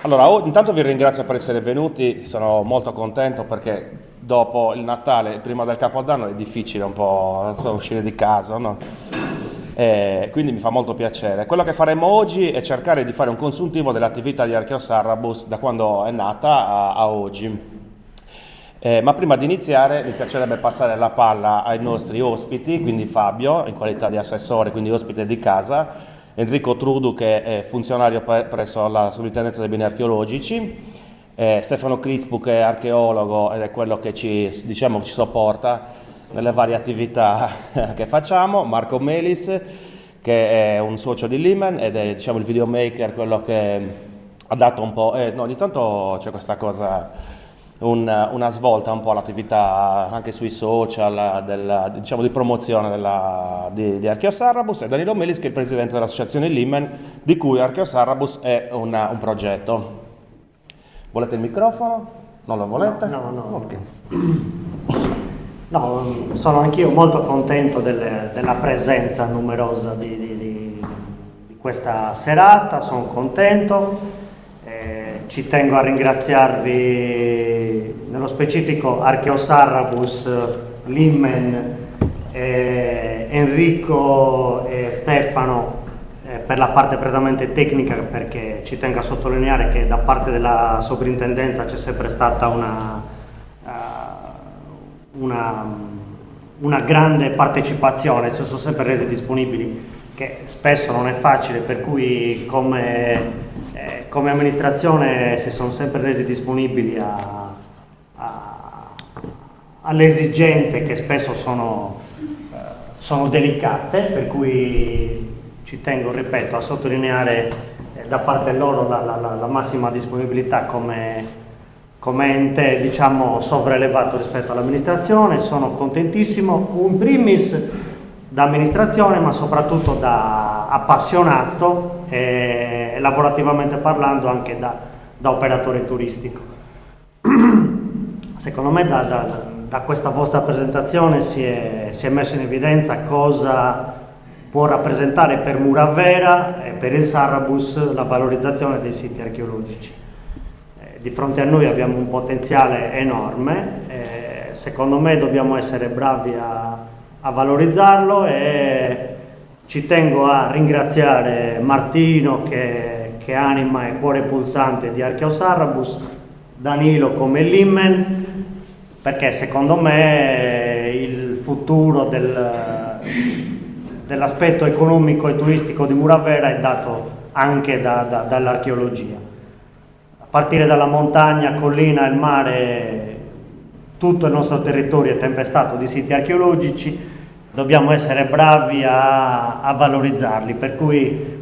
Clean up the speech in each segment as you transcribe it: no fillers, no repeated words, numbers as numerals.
Allora, intanto vi ringrazio per essere venuti, sono molto contento perché dopo il Natale, prima del Capodanno, è difficile un po', non so, uscire di casa, no? Quindi mi fa molto piacere. Quello che faremo oggi è cercare di fare un consuntivo dell'attività di Archeosarabus da quando è nata a oggi. Ma prima di iniziare mi piacerebbe passare la palla ai nostri ospiti, quindi Fabio in qualità di assessore, quindi ospite di casa, Enrico Trudu che è funzionario presso la Sovrintendenza dei Beni Archeologici, Stefano Crispu che è archeologo ed è quello che ci sopporta nelle varie attività che facciamo, Marco Melis che è un socio di Limen ed è diciamo, il videomaker, quello che ha dato un po', no, ogni tanto c'è questa cosa una svolta un po' all'attività anche sui social diciamo, di promozione di Archeosarabus e Danilo Melis che è il presidente dell'associazione Limen di cui Archeosarabus è un progetto. Volete il microfono? Non lo volete? No. Ok. No, sono anch'io molto contento della presenza numerosa di questa serata, sono contento. Ci tengo a ringraziarvi nello specifico Archeosarabus, Limen, Enrico e Stefano per la parte prettamente tecnica, perché ci tengo a sottolineare che da parte della sovrintendenza c'è sempre stata una grande partecipazione, si sono sempre resi disponibili, che spesso non è facile, per cui come amministrazione si sono sempre resi disponibili alle esigenze che spesso sono delicate, per cui ci tengo, ripeto, a sottolineare da parte loro la massima disponibilità come ente, diciamo, sovrelevato rispetto all'amministrazione. Sono contentissimo, in primis da amministrazione, ma soprattutto da appassionato e lavorativamente parlando anche da operatore turistico. Secondo me da questa vostra presentazione si è messo in evidenza cosa può rappresentare per Muravera e per il Sarabus la valorizzazione dei siti archeologici. Di fronte a noi abbiamo un potenziale enorme, secondo me dobbiamo essere bravi a valorizzarlo e ci tengo a ringraziare Martino che anima e cuore pulsante di Archeosarabus, Danilo come Limen, perché secondo me il futuro dell'aspetto economico e turistico di Muravera è dato anche dall'archeologia. A partire dalla montagna, collina e il mare, tutto il nostro territorio è tempestato di siti archeologici, dobbiamo essere bravi a valorizzarli, per cui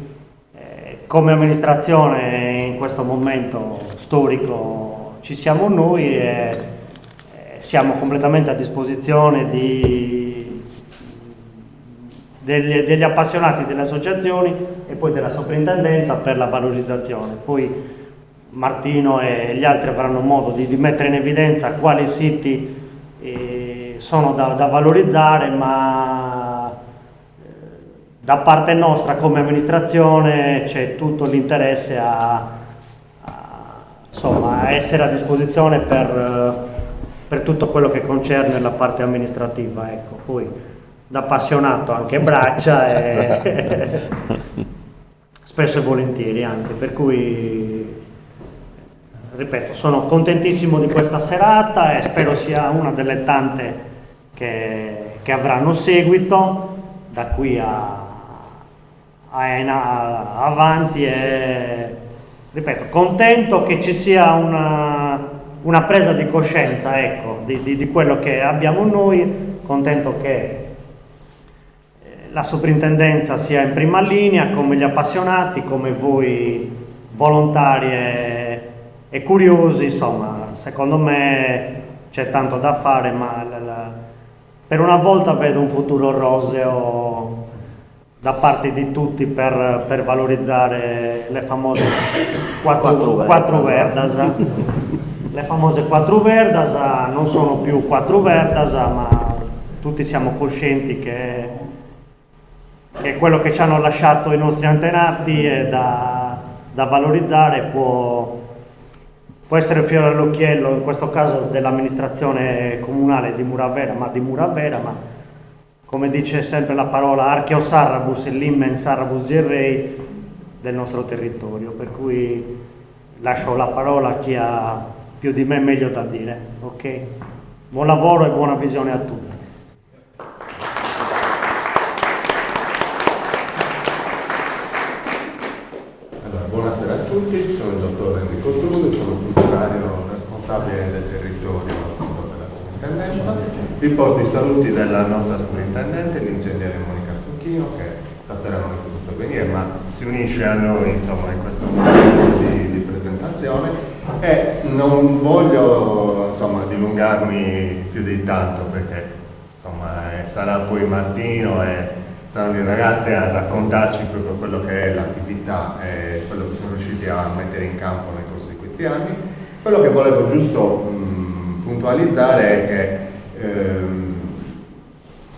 come amministrazione in questo momento storico ci siamo noi e siamo completamente a disposizione degli appassionati delle associazioni e poi della soprintendenza per la valorizzazione. Poi Martino e gli altri avranno modo di mettere in evidenza quali siti sono da valorizzare, ma da parte nostra come amministrazione c'è tutto l'interesse a essere a disposizione per tutto quello che concerne la parte amministrativa. Ecco, poi da appassionato anche braccia e spesso e volentieri, anzi, per cui ripeto, sono contentissimo di questa serata e spero sia una delle tante che avranno seguito da qui avanti e ripeto, contento che ci sia una presa di coscienza, ecco, di quello che abbiamo noi, contento che la soprintendenza sia in prima linea, come gli appassionati, come voi volontari e curiosi. Insomma, secondo me c'è tanto da fare, ma per una volta vedo un futuro roseo da parte di tutti per valorizzare le famose quattro Verdasa. Le famose 4 Verdasa non sono più 4 Verdasa, ma tutti siamo coscienti che quello che ci hanno lasciato i nostri antenati è da valorizzare, può può essere fiore all'occhiello, in questo caso dell'amministrazione comunale di Muravera, ma come dice sempre la parola Archeosarrabus e l'Immen Sarrabus Gerrei del nostro territorio, per cui lascio la parola a chi ha più di me meglio da dire. Ok? Buon lavoro e buona visione a tutti. Allora, buonasera a tutti, sono il dottor Enrico Trulli, sono funzionario responsabile del territorio della sovrintendenza. Vi porto i saluti della nostra sovrintendente, l'ingegnere Monica Stucchino, che stasera non è potuto venire, ma si unisce a noi insomma in questo momento di presentazione, e non voglio insomma dilungarmi più di tanto perché insomma sarà poi Martino e saranno i ragazzi a raccontarci proprio quello che è l'attività e quello che sono riusciti a mettere in campo nel corso di questi anni. Quello che volevo giusto puntualizzare è che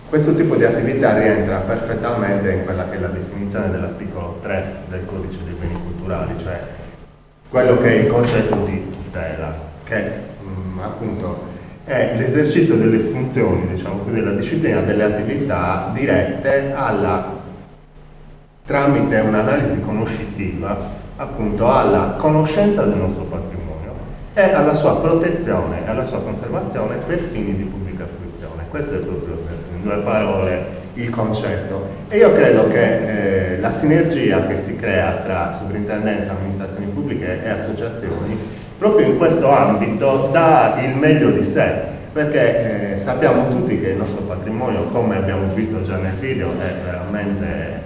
questo tipo di attività rientra perfettamente in quella che è la definizione dell'articolo 3 del Codice dei Beni Culturali, cioè quello che è il concetto di tutela, che appunto è l'esercizio delle funzioni, diciamo così, della disciplina delle attività dirette tramite un'analisi conoscitiva, appunto alla conoscenza del nostro patrimonio e alla sua protezione e alla sua conservazione per fini di pubblica fruizione. Questo è proprio, in due parole, il concetto. E io credo che la sinergia che si crea tra sovrintendenza, amministrazioni pubbliche e associazioni proprio in questo ambito dà il meglio di sé, perché sappiamo tutti che il nostro patrimonio, come abbiamo visto già nel video, è veramente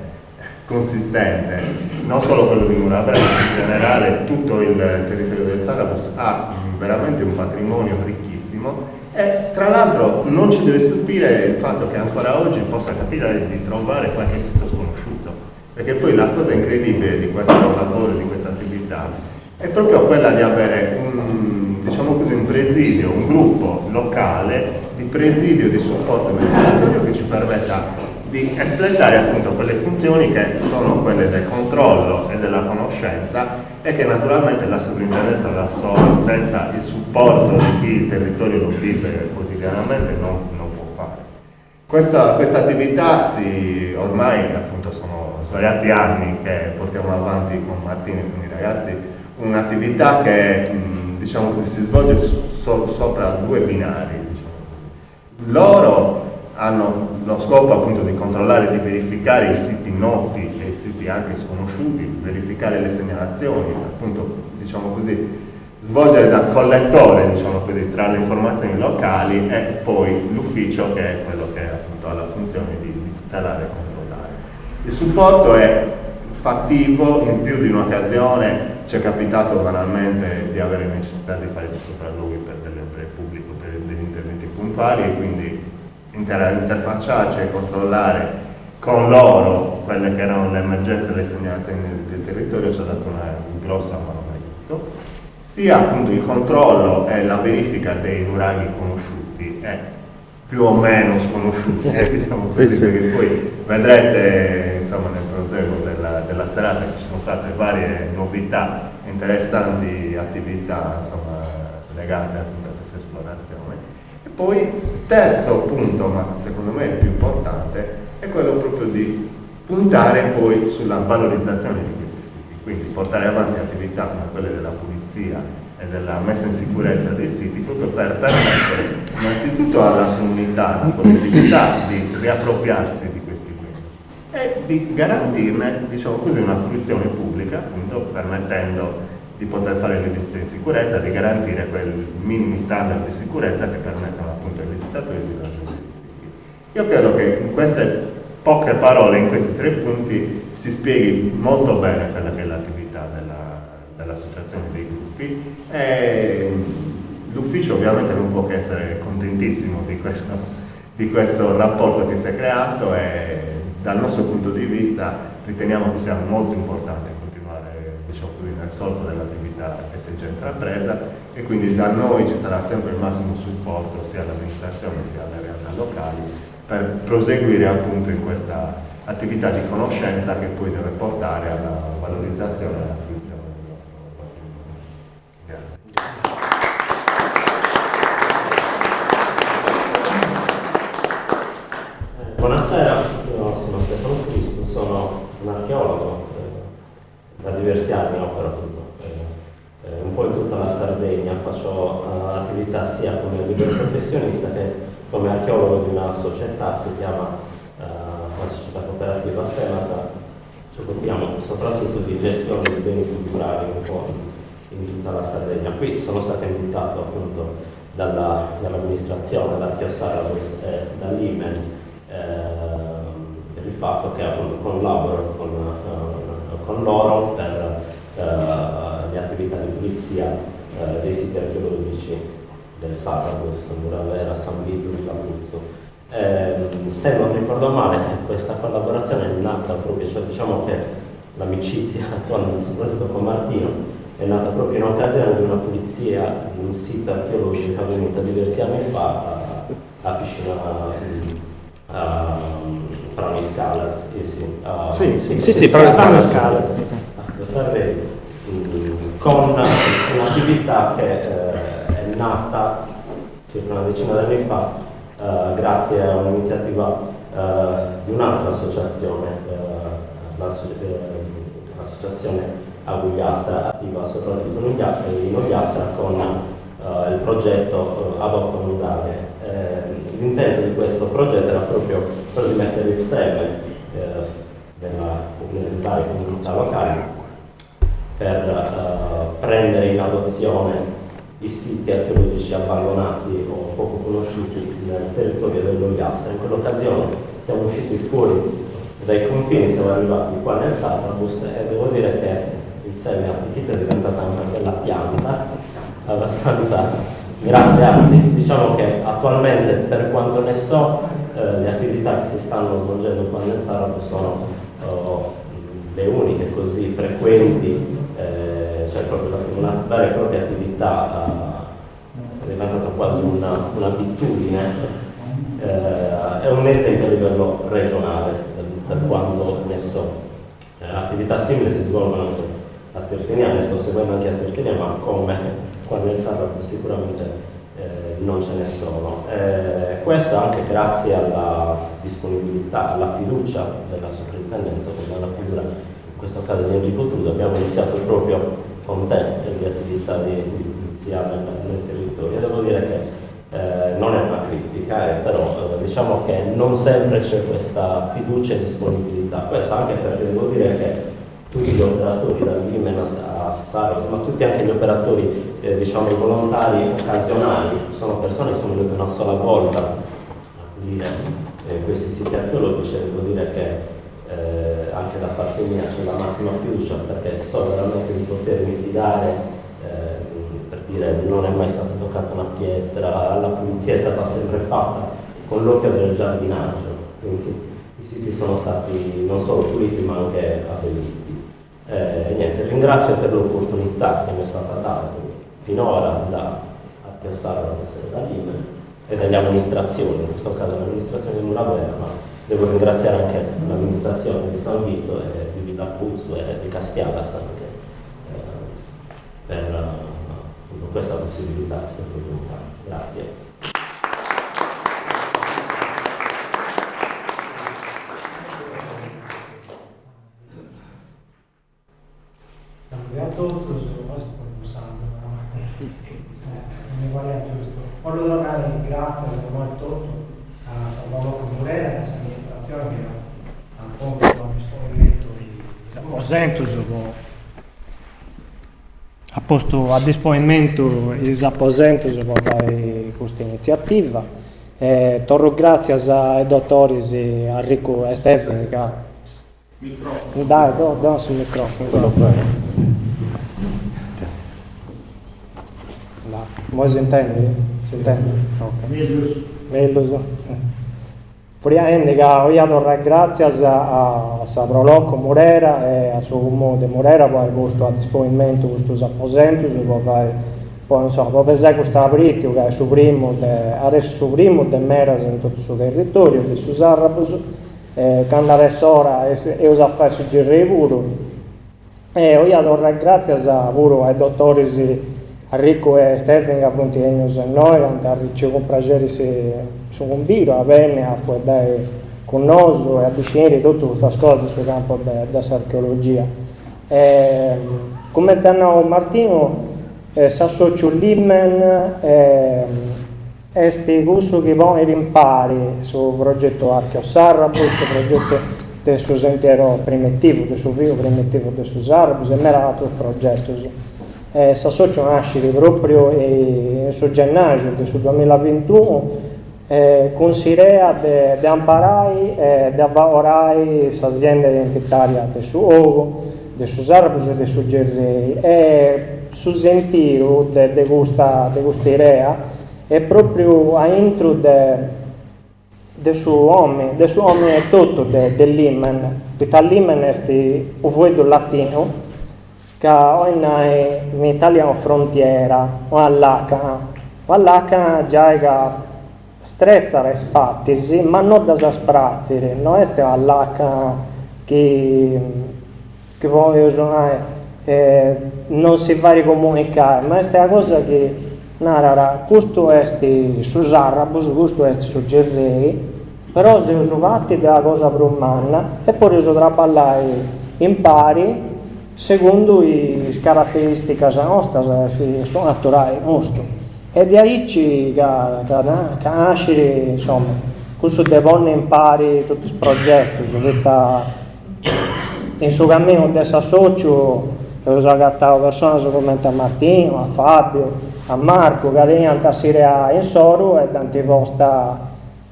consistente, non solo quello di Muravera, ma in generale tutto il territorio del Sarrabus ha veramente un patrimonio ricchissimo, e tra l'altro non ci deve stupire il fatto che ancora oggi possa capitare di trovare qualche sito sconosciuto, perché poi la cosa incredibile di questo lavoro, di questa attività, è proprio quella di avere diciamo così, un presidio, un gruppo locale di presidio, di supporto del territorio che ci permetta di espletare appunto quelle funzioni che sono quelle del controllo e della conoscenza, e che naturalmente la sovrintendenza da sola, senza il supporto di chi il territorio lo vive quotidianamente, non può fare. Questa attività ormai appunto sono svariati anni che portiamo avanti con Martino e con i ragazzi, un'attività che diciamo così, si svolge sopra due binari. Diciamo. Loro hanno lo scopo appunto di controllare e di verificare i siti noti e i siti anche sconosciuti, verificare le segnalazioni, appunto diciamo così, svolgere da collettore diciamo così, tra le informazioni locali, e poi l'ufficio che è quello che appunto ha la funzione di tutelare e controllare. Il supporto è fattivo, in più di un'occasione ci è capitato banalmente di avere necessità di fare dei sopralluoghi per delle opere pubbliche, per degli interventi puntuali, e quindi interfacciarci e controllare con loro quelle che erano le emergenze e le segnalazioni del territorio ci ha dato una grossa mano d'aiuto. Sia appunto il controllo e la verifica dei nuraghi conosciuti e più o meno sconosciuti, diciamo così, sì. Perché poi vedrete insomma nel proseguo della serata che ci sono state varie novità, interessanti attività insomma legate appunto a questa esplorazione. E poi terzo punto, ma secondo me il più importante, è quello proprio di puntare poi sulla valorizzazione di questi siti, quindi portare avanti attività come quelle della pulizia e della messa in sicurezza dei siti, proprio per permettere innanzitutto alla comunità, alla collettività di riappropriarsi di questi beni e di garantirne, diciamo così, una fruizione pubblica, appunto permettendo di poter fare le visite in sicurezza, di garantire quei minimi standard di sicurezza che permettono appunto ai visitatori di raggiungere i siti. Io credo che in queste poche parole, in questi 3 punti, si spieghi molto bene quella che è l'attività dell'associazione dei gruppi, e l'ufficio ovviamente non può che essere contentissimo di questo rapporto che si è creato, e dal nostro punto di vista riteniamo che sia molto importante continuare, diciamo così, nel solco dell'attività che si è già intrapresa, e quindi da noi ci sarà sempre il massimo supporto sia all'amministrazione sia alle realtà locali per proseguire appunto in questa attività di conoscenza che poi deve portare alla valorizzazione e alla fruizione del nostro patrimonio. Grazie. Buonasera, io sono Stefano Cristo, sono un archeologo, da diversi anni opero un po' in tutta la Sardegna, faccio attività sia come libero professionista che come archeologo di una società, si chiama la società cooperativa Semata. Ci occupiamo soprattutto di gestione dei beni culturali un po' in tutta la Sardegna. Qui sono stato invitato appunto dall'amministrazione, dal Chiosarabus e dall'Imen per il fatto che appunto collaboro con loro per le attività di pulizia dei siti archeologici del Sarabus, Muravera, San Vito, Villapuzzo. Se non ricordo male, questa collaborazione è nata proprio, cioè diciamo che l'amicizia attuale, soprattutto con Martino, è nata proprio in occasione di una pulizia di un sito archeologico avvenuta diversi anni fa a Piscina Praniscala, sì, Praniscala. Con un'attività che è nata circa una decina di anni fa grazie a un'iniziativa di un'altra associazione, l'associazione Agugliastra, attiva soprattutto in Ogliastra con il progetto Adoppa Mundale. L'intento di questo progetto era proprio quello di mettere il seme nelle varie comunità locali per prendere in adozione i siti archeologici abbandonati o poco conosciuti nel territorio dell'Ogliastra. In quell'occasione siamo usciti fuori dai confini, siamo arrivati qua nel Sarabus e devo dire che il seme appichito è diventata una bella pianta abbastanza grande, anzi diciamo che attualmente, per quanto ne so, le attività che si stanno svolgendo qua nel Sarabus sono le uniche così frequenti, cioè proprio una vera e propria attività, è diventata quasi un'abitudine, è un esempio a livello regionale, per quanto ne so. Attività simili si svolgono anche a Pertinia, ne sto seguendo anche a Pertinia, ma come qua nel Sarabus sicuramente non ce ne sono. Questo anche grazie alla disponibilità, alla fiducia della soprintendenza, quindi alla figura in questo caso di Enrico Trudo. Abbiamo iniziato proprio con te le attività di pulizia nel territorio. Devo dire che non è una critica, però diciamo che non sempre c'è questa fiducia e disponibilità. Questo anche perché devo dire che tutti gli operatori dall'Imen a Saros, ma tutti anche gli operatori diciamo volontari occasionali, sono persone che sono venute una sola volta a pulire questi siti archeologici. Devo dire che anche da parte mia c'è la massima fiducia, perché so veramente di potermi fidare, per dire non è mai stata toccata una pietra, la pulizia è stata sempre fatta con l'occhio del giardinaggio, quindi i siti sono stati non solo puliti ma anche abbelliti. Niente, ringrazio per l'opportunità che mi è stata data finora da Chiosarabus e dall'Imen e dalle amministrazioni, in questo caso l'amministrazione di Muravera, ma devo ringraziare anche l'amministrazione di San Vito e di Villapuzzo e di Castialas anche per questa possibilità, questa opportunità. Grazie. Voglio dare grazie molto a Salvador Comurera e alla amministrazione che ha posto a disposizione ha posto a disponimento i aposentos per questa iniziativa. Torro grazie ai dottori Enrico e Stefano che dai, do sul microfono quello Mo si intende? Si intende? Ok. Meglio. Friamente che io do grazie a Sabrolocco Morera e a suo comune di Morera poi posto a disponimento questi apposenti, poi insomma proprio se questo aperitivo che è su primo adesso su primo di Meras in tutto il suo territorio di Sarabus, quando adesso ora e usa fare suggerire pure e io do grazie ai dottori Enrico e Stefano che appunto noi hanno ricevuto un piacere su un biro a bene a fare con noi e avvicinare tutta questa scuola sul campo dell'archeologia. Come detto Martino, si associa l'Imen e sti gusto che vanno rimpari sul progetto Archeosarrabus, sul progetto del suo sentiero primitivo, del suo vivo primitivo del suo Sarrabus e meratos progettos. Si associa nascere proprio in suo gennaio del suo 2021 con Sirea di imparare e di lavorare l'azienda identitaria del suo Ogo, del suo Sarrabus e del suo Gerrei e sul sentiero di questa idea è proprio all'intro del suo uomo è tutto dell'Imen, perché l'Imen è un vuoto latino che in Italia è frontiera, all'H già è strezza le spattisi, ma non da sprazzire, non è all'H che voglio usare. Non si va a comunicare, ma è una cosa che questo è su Sarrabus, questo è su Gerrei, però si usati della cosa brumana e poi si trabalhare in pari secondo le caratteristiche nostre, sono naturali nostre. E di ahí che nasce, insomma, questo deve impari tutti i progetti, in suo cammino del socio ho agattato persone come a Martino, a Fabio, a Marco, che hanno a in Soro e hanno posta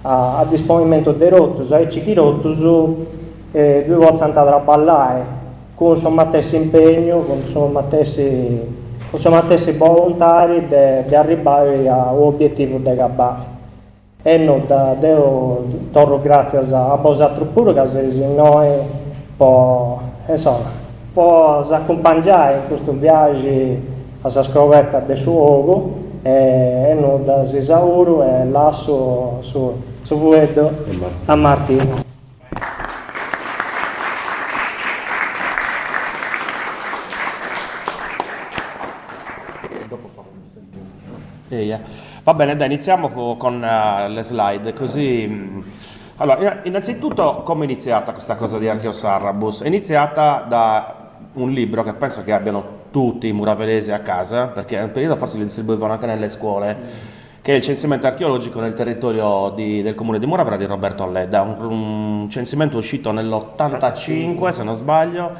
a disponimento dei rottus, ai cicchi rottus, 2 volte andare a ballare, con il suo stesso impegno, con il suo stesso volontari di arrivare all'obiettivo di Gabbare. E noi torno grazie a Bosatro pure, che se noi può accompagnare in questo viaggio alla scoperta del suo luogo e noi da Sisauro e lascio su Vuedo a Martino. Va bene, dai, iniziamo con le slide, così. Allora, innanzitutto come è iniziata questa cosa di Archeosarrabus? È iniziata da un libro che penso che abbiano tutti i muravelesi a casa, perché è un periodo forse li distribuivano anche nelle scuole, che è il censimento archeologico nel territorio del comune di Muravera di Roberto Ledda, un censimento uscito nell'85 se non sbaglio,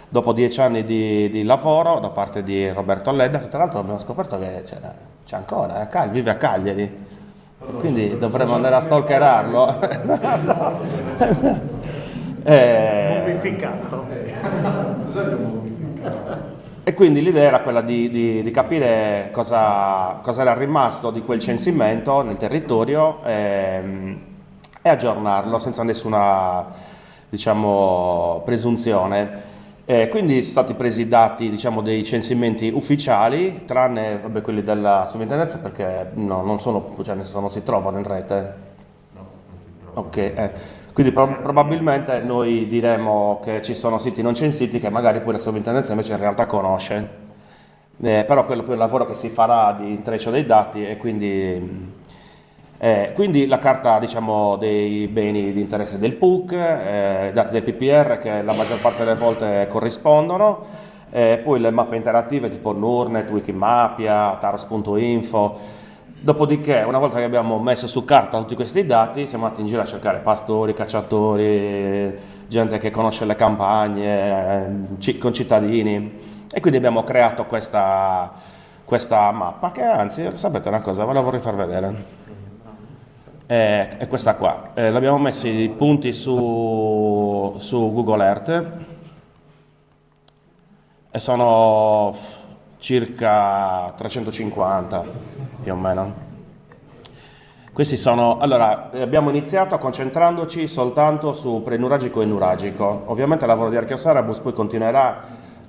dopo 10 anni di lavoro da parte di Roberto Ledda, che tra l'altro abbiamo scoperto che c'è ancora, vive a Cagliari. Quindi dovremmo andare a stalkerarlo. Mummificato. E quindi l'idea era quella di capire cosa era rimasto di quel censimento nel territorio e aggiornarlo senza nessuna, diciamo, presunzione. Quindi sono stati presi i dati, diciamo, dei censimenti ufficiali, tranne quelli della sovrintendenza, perché non si trovano in rete. No, non si trova. Ok, quindi probabilmente noi diremo che ci sono siti non censiti che magari poi la sovrintendenza invece in realtà conosce. Però quello poi è il lavoro che si farà di intreccio dei dati e quindi la carta, diciamo, dei beni di interesse del PUC, i dati del PPR che la maggior parte delle volte corrispondono, poi le mappe interattive tipo Nurnet, Wikimapia, Taros.info. Dopodiché, una volta che abbiamo messo su carta tutti questi dati, siamo andati in giro a cercare pastori, cacciatori, gente che conosce le campagne, concittadini, e quindi abbiamo creato questa mappa che, anzi, sapete una cosa, ve la vorrei far vedere. È questa qua, l'abbiamo messi i punti su Google Earth e sono circa 350 più o meno. Questi sono, allora, abbiamo iniziato concentrandoci soltanto su prenuragico e nuragico. Ovviamente il lavoro di Archeosarrabus poi continuerà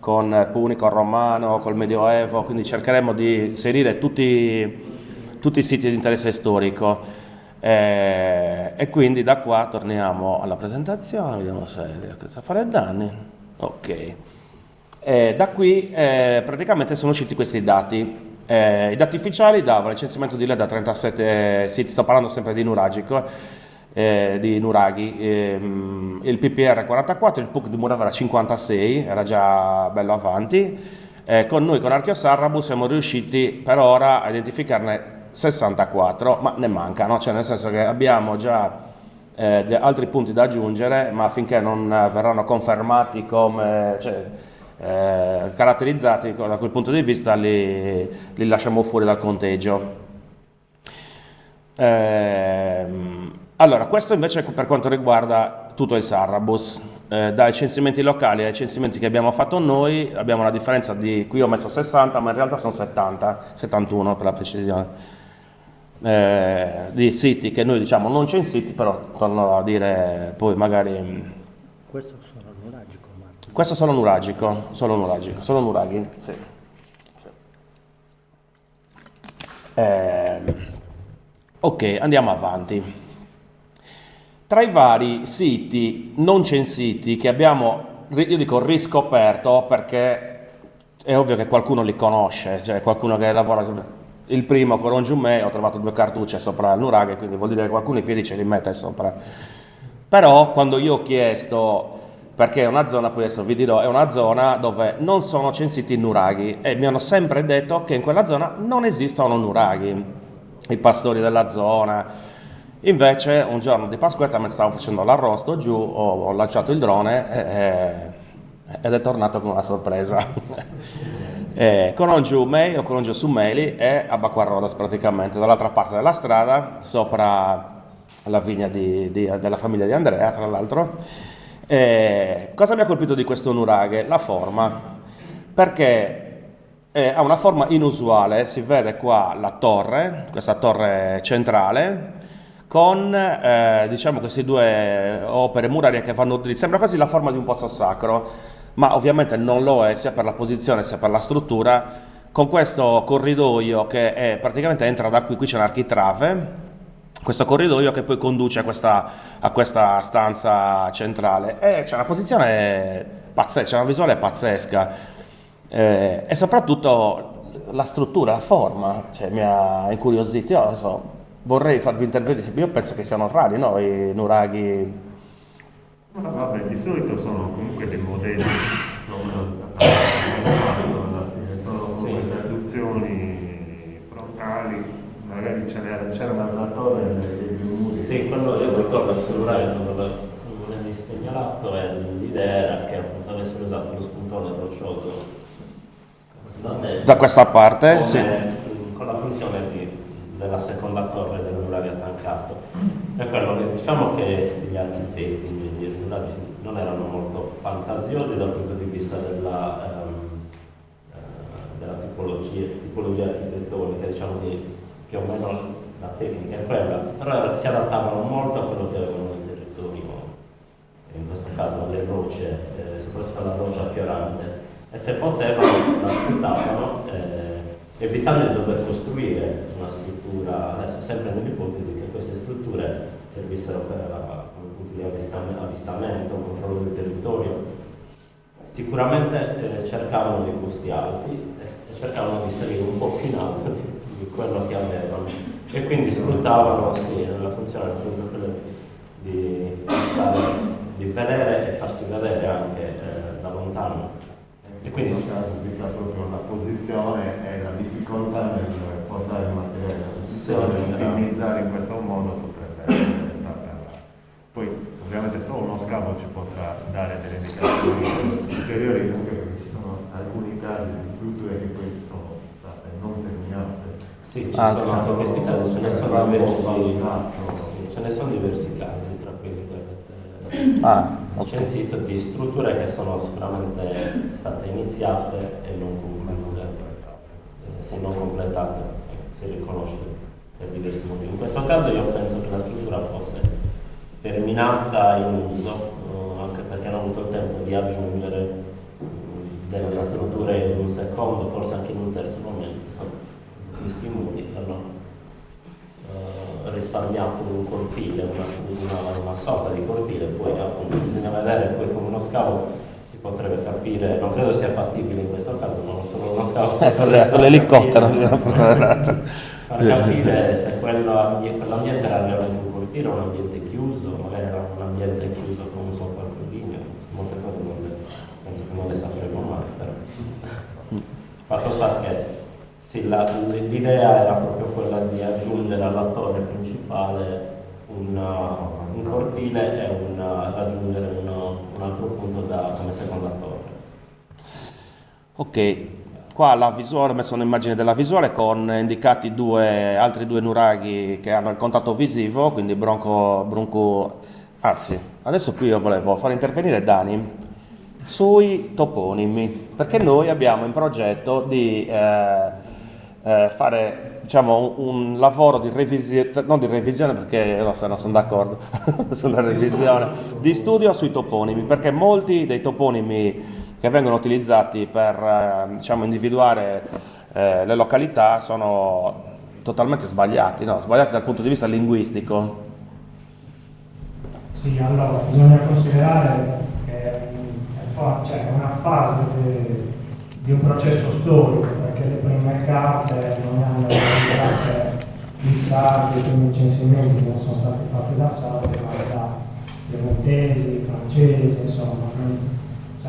con Punico, Romano, col Medioevo, quindi cercheremo di inserire tutti i siti di interesse storico. E quindi da qua torniamo alla presentazione, vediamo se riesco a fare danni. Ok, da qui praticamente sono usciti questi dati. I dati ufficiali davano il censimento di Ledda a 37 siti, sto parlando sempre di nuragico, di nuraghi, il PPR 44, il PUC di Murava era 56, era già bello avanti. Con noi, con Archeo Sarrabus, siamo riusciti per ora a identificarne 64, ma ne mancano, cioè nel senso che abbiamo già altri punti da aggiungere, ma finché non verranno confermati come caratterizzati da quel punto di vista li lasciamo fuori dal conteggio. Allora, questo invece per quanto riguarda tutto il Sarrabus. Dai censimenti locali ai censimenti che abbiamo fatto noi abbiamo una differenza di, qui ho messo 60, ma in realtà sono 71 per la precisione, di siti che noi diciamo non censiti, però torno a dire poi magari... Questo sono nuragico, Marco. Questo solo solo nuraghi, sì. Ok, andiamo avanti. Tra i vari siti non censiti che abbiamo, io dico riscoperto perché è ovvio che qualcuno li conosce, cioè qualcuno che lavora, il primo Corongiumè, ho trovato 2 cartucce sopra il nuraghe, quindi vuol dire che qualcuno i piedi ce li mette sopra. Però quando io ho chiesto, perché è una zona, poi adesso vi dirò, è una zona dove non sono censiti i nuraghi e mi hanno sempre detto che in quella zona non esistono nuraghi, i pastori della zona. Invece un giorno di Pasquetta mentre stavo facendo l'arrosto giù ho lanciato il drone ed è tornato con una sorpresa. Corongiu Mei o Corongiu su Meli è a Bacquarrodas praticamente, dall'altra parte della strada, sopra la vigna della famiglia di Andrea tra l'altro. Cosa mi ha colpito di questo nuraghe? La forma, perché ha una forma inusuale, si vede qua la torre, questa torre centrale, con diciamo queste 2 opere murarie che vanno dritte, sembra quasi la forma di un pozzo sacro, ma ovviamente non lo è sia per la posizione sia per la struttura, con questo corridoio che praticamente entra da qui c'è un architrave, questo corridoio che poi conduce a questa stanza centrale, e c'è una posizione pazzesca, c'è una visuale pazzesca, e soprattutto la struttura, la forma, cioè, mi ha incuriosito. Io adesso vorrei farvi intervenire, io penso che siano rari, no, i nuraghi. No, vabbè, di solito sono comunque dei modelli, sono queste adduzioni frontali, magari c'era un'altra torre dei muri. Sì, quello io ricordo il cellulare quando me l'hai segnalato e l'idea era che appunto avessero usato lo spuntone roccioso Da questa parte, sì. Con la funzione della seconda torre del nuraghe attaccato. Per quello che diciamo che gli architetti, ingegneri nuraghi non erano molto fantasiosi dal punto di vista della tipologia architettonica, diciamo più o meno la tecnica è quella, però si adattavano molto a quello che avevano nel territorio, in questo caso alle rocce, soprattutto alla roccia fiorante, e se potevano la sfruttavano, evitando di dover costruire una struttura, adesso sempre nell'ipotesi che queste strutture servissero per punti di avvistamento, controllo del territorio. Sicuramente cercavano dei costi alti e cercavano di salire un po' più in alto di quello che avevano, e quindi sfruttavano la funzione di vedere e farsi vedere anche da lontano. E quindi vista proprio la posizione e la difficoltà nel portare il materiale alla posizione, ottimizzare in questo modo potrebbe essere stata. Poi ovviamente solo uno scavo ci potrà dare delle indicazioni ulteriori, anche perché ci sono alcuni casi di strutture che poi sono state non terminate. Sì, ci sono anche questi casi, ce ne sono diversi casi tra quelli che avete censito di strutture che sono sicuramente state iniziate e non concluse, se non completate, si riconosce per diversi motivi. In questo caso io penso che la struttura fosse terminata in uso, anche perché hanno avuto il tempo di aggiungere delle strutture in un secondo, forse anche in un terzo momento, questi muri hanno risparmiato un cortile, una sorta di cortile, poi appunto bisogna vedere poi con uno scavo si potrebbe capire, non credo sia fattibile in questo caso, ma non solo uno scavo. Con l'elicottero bisogna portare per capire se quell'ambiente era realmente un cortile o un ambiente chiuso, magari era un ambiente chiuso con un solo condominio, molte cose penso che non le sapremo mai, però. Fatto sta che sì, l'idea era proprio quella di aggiungere alla torre principale un cortile e raggiungere un altro punto come seconda torre. Ok, qua la visuale, ho messo un'immagine della visuale con indicati altri due nuraghi che hanno il contatto visivo, quindi Bronco. Anzi, adesso qui io volevo far intervenire Dani sui toponimi, perché noi abbiamo in progetto di fare, diciamo, un lavoro di revisione, non di revisione perché non sono d'accordo sulla revisione, di studio sui toponimi, perché molti dei toponimi che vengono utilizzati per diciamo, individuare le località sono totalmente sbagliati, no? Sbagliati dal punto di vista linguistico. Sì, allora bisogna considerare che è una fase di un processo storico, perché le prime carte non hanno state di sardi, i primi censimenti non sono stati fatti da sardi, ma da piemontesi, francesi, insomma,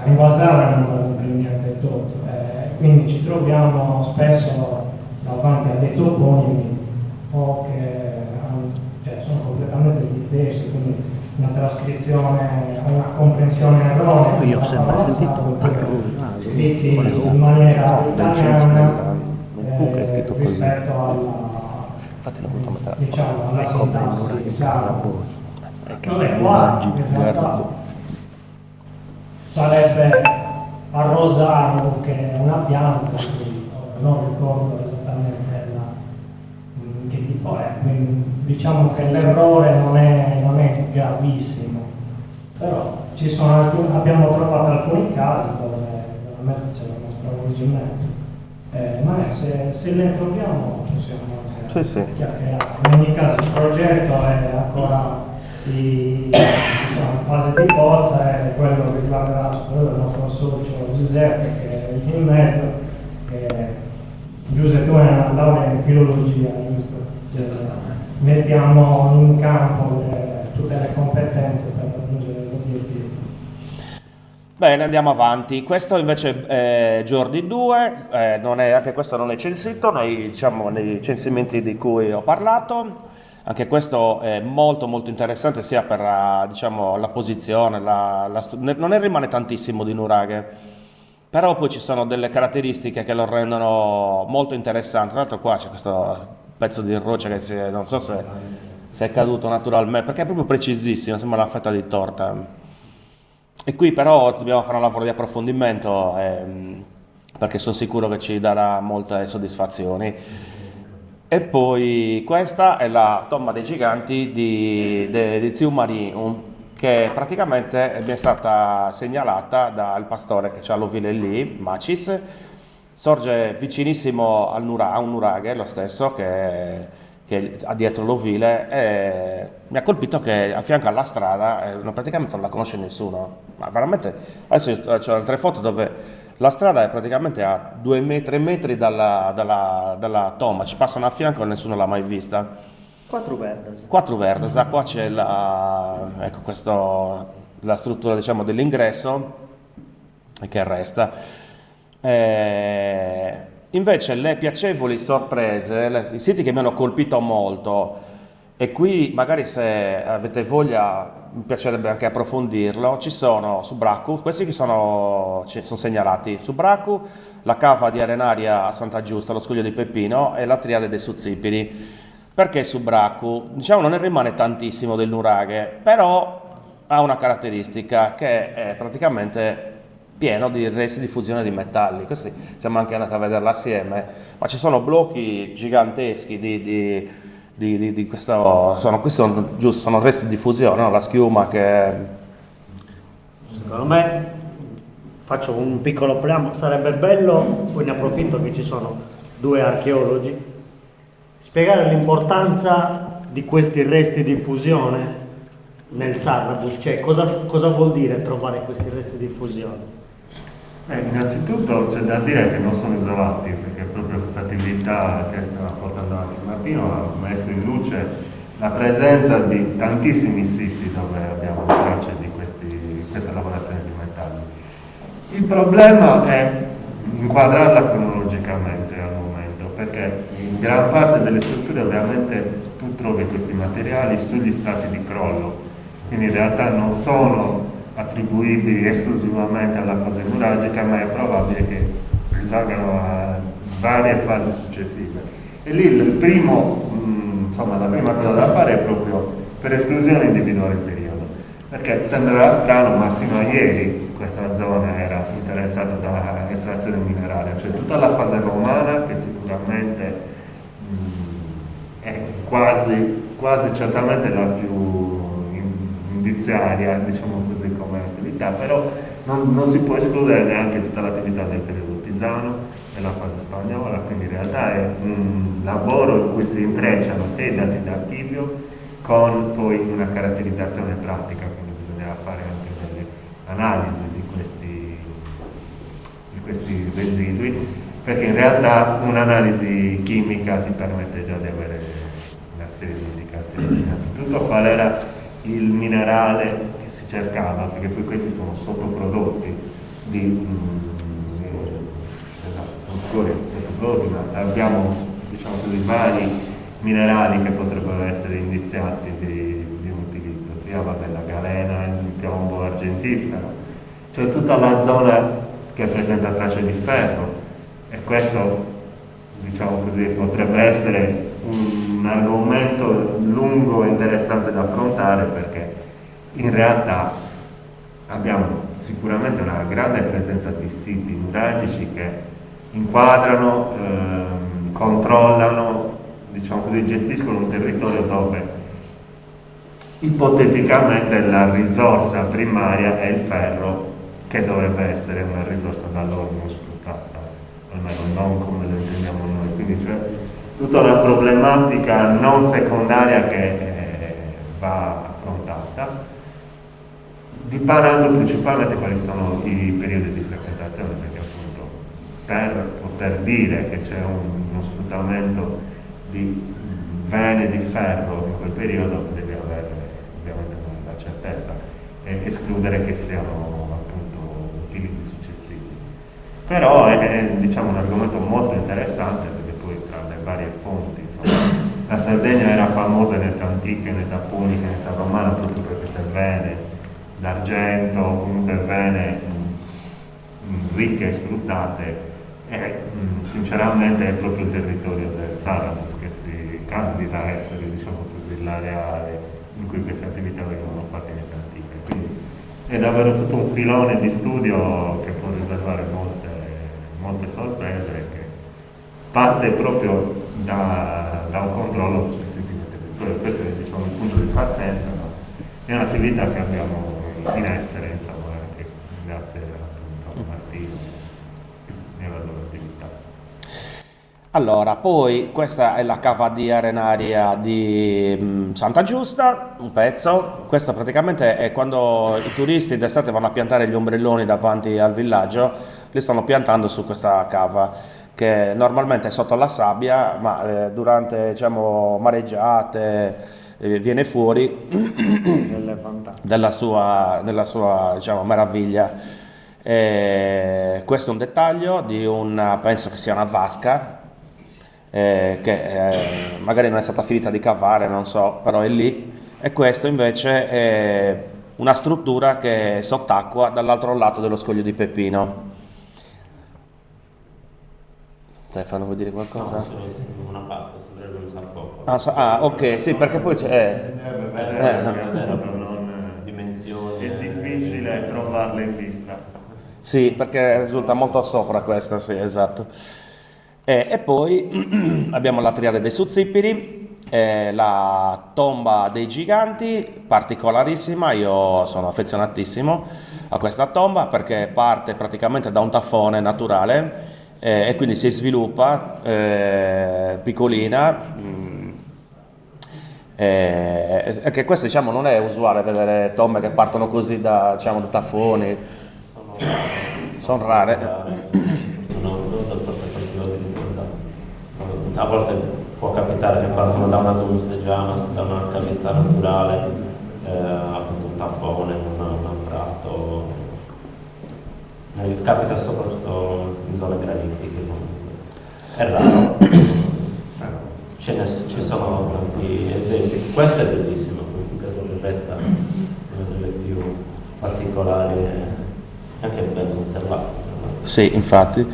in Vasara non per niente tutto. Quindi ci troviamo spesso davanti a dei toponimi o che sono completamente diversi, quindi una trascrizione, una comprensione erronea. Io ho sempre sentito scritti in maniera italiana scritto così. rispetto alla sintassi sarda. Vabbè, qua in realtà sarebbe a Rosario, che è una pianta, non ricordo esattamente che tipo è, quindi diciamo che l'errore non è gravissimo, però abbiamo trovato alcuni casi dove veramente c'è la nostra origine, ma se ne troviamo possiamo anche chiacchierare. In ogni caso il progetto è ancora in fase di bozza, e quello riguarderà soprattutto il nostro socio Giuseppe, che è in mezzo, Giuseppe, tu hai una laurea in filologia, giusto? Mettiamo in campo tutte le competenze per raggiungere l'obiettivo. Bene, andiamo avanti. Questo invece è Giordi 2, anche questo non è censito nei censimenti di cui ho parlato. Anche questo è molto molto interessante sia per la posizione, non ne rimane tantissimo di nuraghe, però poi ci sono delle caratteristiche che lo rendono molto interessante. Tra l'altro qua c'è questo pezzo di roccia che non so se è caduto naturalmente, perché è proprio precisissimo, sembra una fetta di torta. E qui però dobbiamo fare un lavoro di approfondimento perché sono sicuro che ci darà molte soddisfazioni. E poi questa è la tomba dei giganti di Zio Marino, che praticamente mi è stata segnalata dal pastore che ha l'ovile lì, Macis. Sorge vicinissimo a un nuraghe, lo stesso, che ha dietro l'ovile, e mi ha colpito che a fianco alla strada praticamente non la conosce nessuno, ma veramente, adesso ho altre foto dove la strada è praticamente a 2-3 metri dalla tomba, ci passano a fianco e nessuno l'ha mai vista. 4 verdes. 4 verdes, qua c'è la struttura, diciamo, dell'ingresso che resta. Invece le piacevoli sorprese, i siti che mi hanno colpito molto, e qui magari se avete voglia mi piacerebbe anche approfondirlo, ci sono su Braccu, questi che sono segnalati, su Braccu la cava di arenaria a Santa Giusta, lo scoglio di Peppino e la triade dei Suzzipidi. Perché su Braccu? Diciamo non ne rimane tantissimo del nuraghe, però ha una caratteristica che è praticamente pieno di resti di fusione di metalli. Questi siamo anche andati a vederla assieme, ma ci sono blocchi giganteschi di questo, sono resti di fusione, no? La schiuma che... Secondo me, faccio un piccolo preambolo, sarebbe bello, poi ne approfitto che ci sono 2 archeologi, spiegare l'importanza di questi resti di fusione nel Sarnabus, cioè cosa vuol dire trovare questi resti di fusione? Innanzitutto c'è da dire che non sono isolati, perché proprio questa questa attività che sta portando avanti Martino ha messo in luce la presenza di tantissimi siti dove abbiamo tracce di queste lavorazioni di metalli. Il problema è inquadrarla cronologicamente al momento, perché in gran parte delle strutture ovviamente tu trovi questi materiali sugli stati di crollo, quindi in realtà non sono attribuibili esclusivamente alla fase nuragica, ma è probabile che risalgano a varie fasi successive. E lì la prima cosa da fare è proprio per esclusione individuare il periodo, perché sembrerà strano, ma sino a ieri questa zona era interessata da estrazione mineraria, cioè tutta la fase romana, che sicuramente è quasi certamente la più indiziaria, diciamo così, come attività, però non si può escludere neanche tutta l'attività del periodo pisano e la fase spagnola, quindi in realtà è un lavoro in cui si intrecciano sia i dati d'archivio con poi una caratterizzazione pratica, quindi bisognerà fare anche delle analisi di questi residui, perché in realtà un'analisi chimica ti permette già di avere una serie di indicazioni. Innanzitutto qual era il minerale che si cercava, perché poi questi sono sottoprodotti di sono scorie sottoprodotti, ma abbiamo, diciamo così, vari minerali che potrebbero essere indiziati di un utilizzo, sia la galena, il piombo, l'argentifero, cioè tutta la zona che presenta tracce di ferro, e questo, diciamo così, potrebbe essere un argomento lungo e interessante da affrontare, perché in realtà abbiamo sicuramente una grande presenza di siti nuragici che inquadrano, controllano, diciamo così, gestiscono un territorio dove ipoteticamente la risorsa primaria è il ferro, che dovrebbe essere una risorsa da loro non sfruttata, almeno non come lo intendiamo noi. Quindi c'è tutta una problematica non secondaria che va affrontata, dipanando principalmente quali sono i periodi di frequentazione, perché appunto per poter dire che c'è uno sfruttamento di vene di ferro in quel periodo devi avere ovviamente la certezza e escludere che siano utilizzi successivi. Però è, diciamo, un argomento molto interessante, perché poi tra le varie fonti, insomma, la Sardegna era famosa in età antica, in età punica, in età romana, proprio per queste vene d'argento, comunque vene ricche e sfruttate, e sinceramente è proprio il territorio del Salamis che si candida a essere, diciamo così, l'area in cui queste attività vengono fatte in età antica. Quindi è davvero tutto un filone di studio che può riservare molte sorprese, che parte proprio da un controllo specifico del territorio. Questo è, diciamo, il punto di partenza, ma è un'attività che abbiamo in essere, insomma, anche grazie appunto a Martino e alla loro attività. Allora, poi questa è la cava di arenaria di Santa Giusta, un pezzo. Questa praticamente è quando i turisti d'estate vanno a piantare gli ombrelloni davanti al villaggio, li stanno piantando su questa cava, che normalmente è sotto la sabbia, ma durante, diciamo, mareggiate viene fuori della sua diciamo, meraviglia. Questo è un dettaglio di penso che sia una vasca, che magari non è stata finita di cavare, non so, però è lì. E questo invece è una struttura che è sott'acqua dall'altro lato dello scoglio di Peppino. Stefano, vuoi dire qualcosa? No, una pasta, sembrerebbe un sarcofago. Ok, sì, perché poi c'è... dimensioni. È difficile trovarle in vista. Sì, perché risulta molto sopra questa, sì, esatto. E poi abbiamo la triade dei Suzzipiri, la tomba dei giganti, particolarissima. Io sono affezionatissimo a questa tomba perché parte praticamente da un tafone naturale e quindi si sviluppa piccolina. Che questo, diciamo, non è usuale vedere tombe che partono così da, diciamo, da tafoni, sono rare. Sono forse qualche volta ricordate. a volte può capitare che partono da una domus de Janas, da una cavità naturale, appunto un tappone, un prato. Capita soprattutto in zone granitiche, è raro. Ci sono tanti esempi. Questo è bellissimo, credo che resta una delle più particolari e anche ben conservate. Sì, infatti.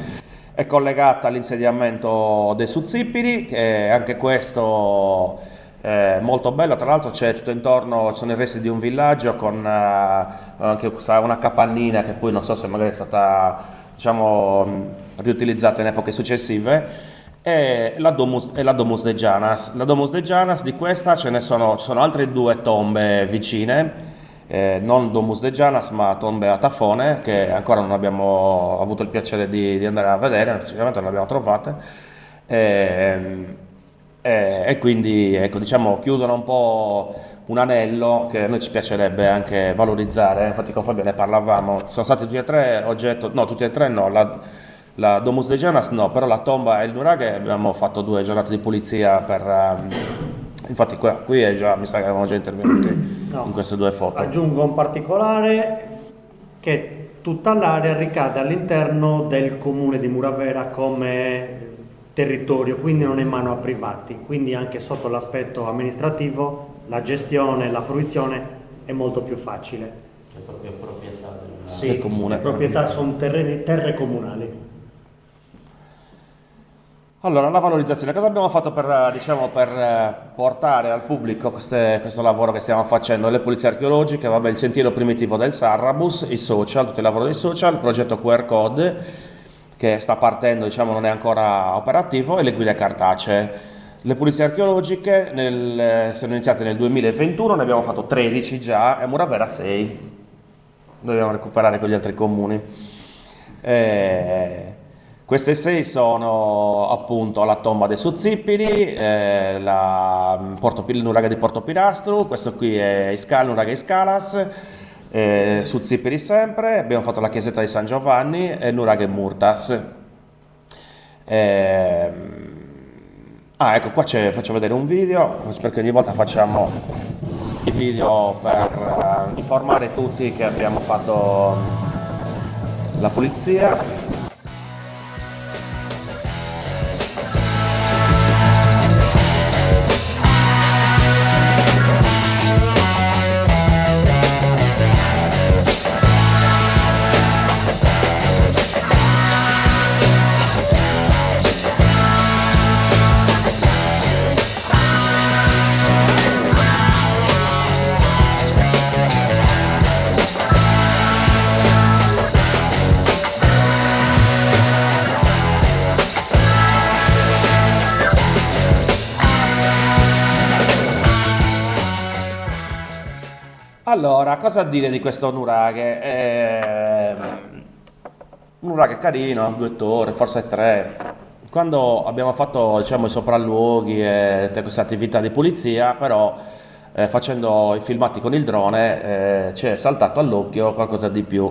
È collegata all'insediamento dei Suzzipiri, che anche questo è molto bello. Tra l'altro c'è tutto intorno, ci sono i resti di un villaggio con anche una capannina che poi non so se magari è stata, diciamo, riutilizzata in epoche successive. E la Domus de Janas. La Domus de Janas, di questa ci sono altre due tombe vicine, non Domus de Janas ma tombe a Tafone, che ancora non abbiamo avuto il piacere di andare a vedere, sicuramente non le abbiamo trovate, e quindi ecco, diciamo, chiudono un po' un anello che a noi ci piacerebbe anche valorizzare. Infatti con Fabio ne parlavamo, sono stati tutti e tre la Domus de Janas no, però la tomba e il nuraghe abbiamo fatto 2 giornate di pulizia infatti qui è già, mi sa che avevamo già intervenuti in queste 2 foto. Aggiungo un particolare, che tutta l'area ricade all'interno del comune di Muravera come territorio, quindi non è in mano a privati, quindi anche sotto l'aspetto amministrativo la gestione, la fruizione è molto più facile. È proprio proprietà del comune. Le proprietà sono terre comunali. Allora, la valorizzazione, cosa abbiamo fatto per portare al pubblico questo lavoro che stiamo facendo? Le pulizie archeologiche, vabbè, il sentiero primitivo del Sarrabus, i social, tutto il lavoro dei social, il progetto QR Code che sta partendo, diciamo, non è ancora operativo, e le guide cartacee. Le pulizie archeologiche sono iniziate nel 2021, ne abbiamo fatto 13 già, e Muravera 6. Dobbiamo recuperare con gli altri comuni. Queste 6 sono appunto la tomba dei Suzzipiri, il nuraghe di Porto Pirastru, questo qui è Iscal, nuraghe Iscalas, Suzzipiri sempre, abbiamo fatto la chiesetta di San Giovanni e nuraghe Murtas. Ecco, qua faccio vedere un video, perché ogni volta facciamo i video per informare tutti che abbiamo fatto la pulizia. Allora, cosa dire di questo nuraghe? Un nuraghe carino, 2 torri, forse 3. Quando abbiamo fatto, diciamo, i sopralluoghi e questa attività di pulizia, però facendo i filmati con il drone ci è saltato all'occhio qualcosa di più,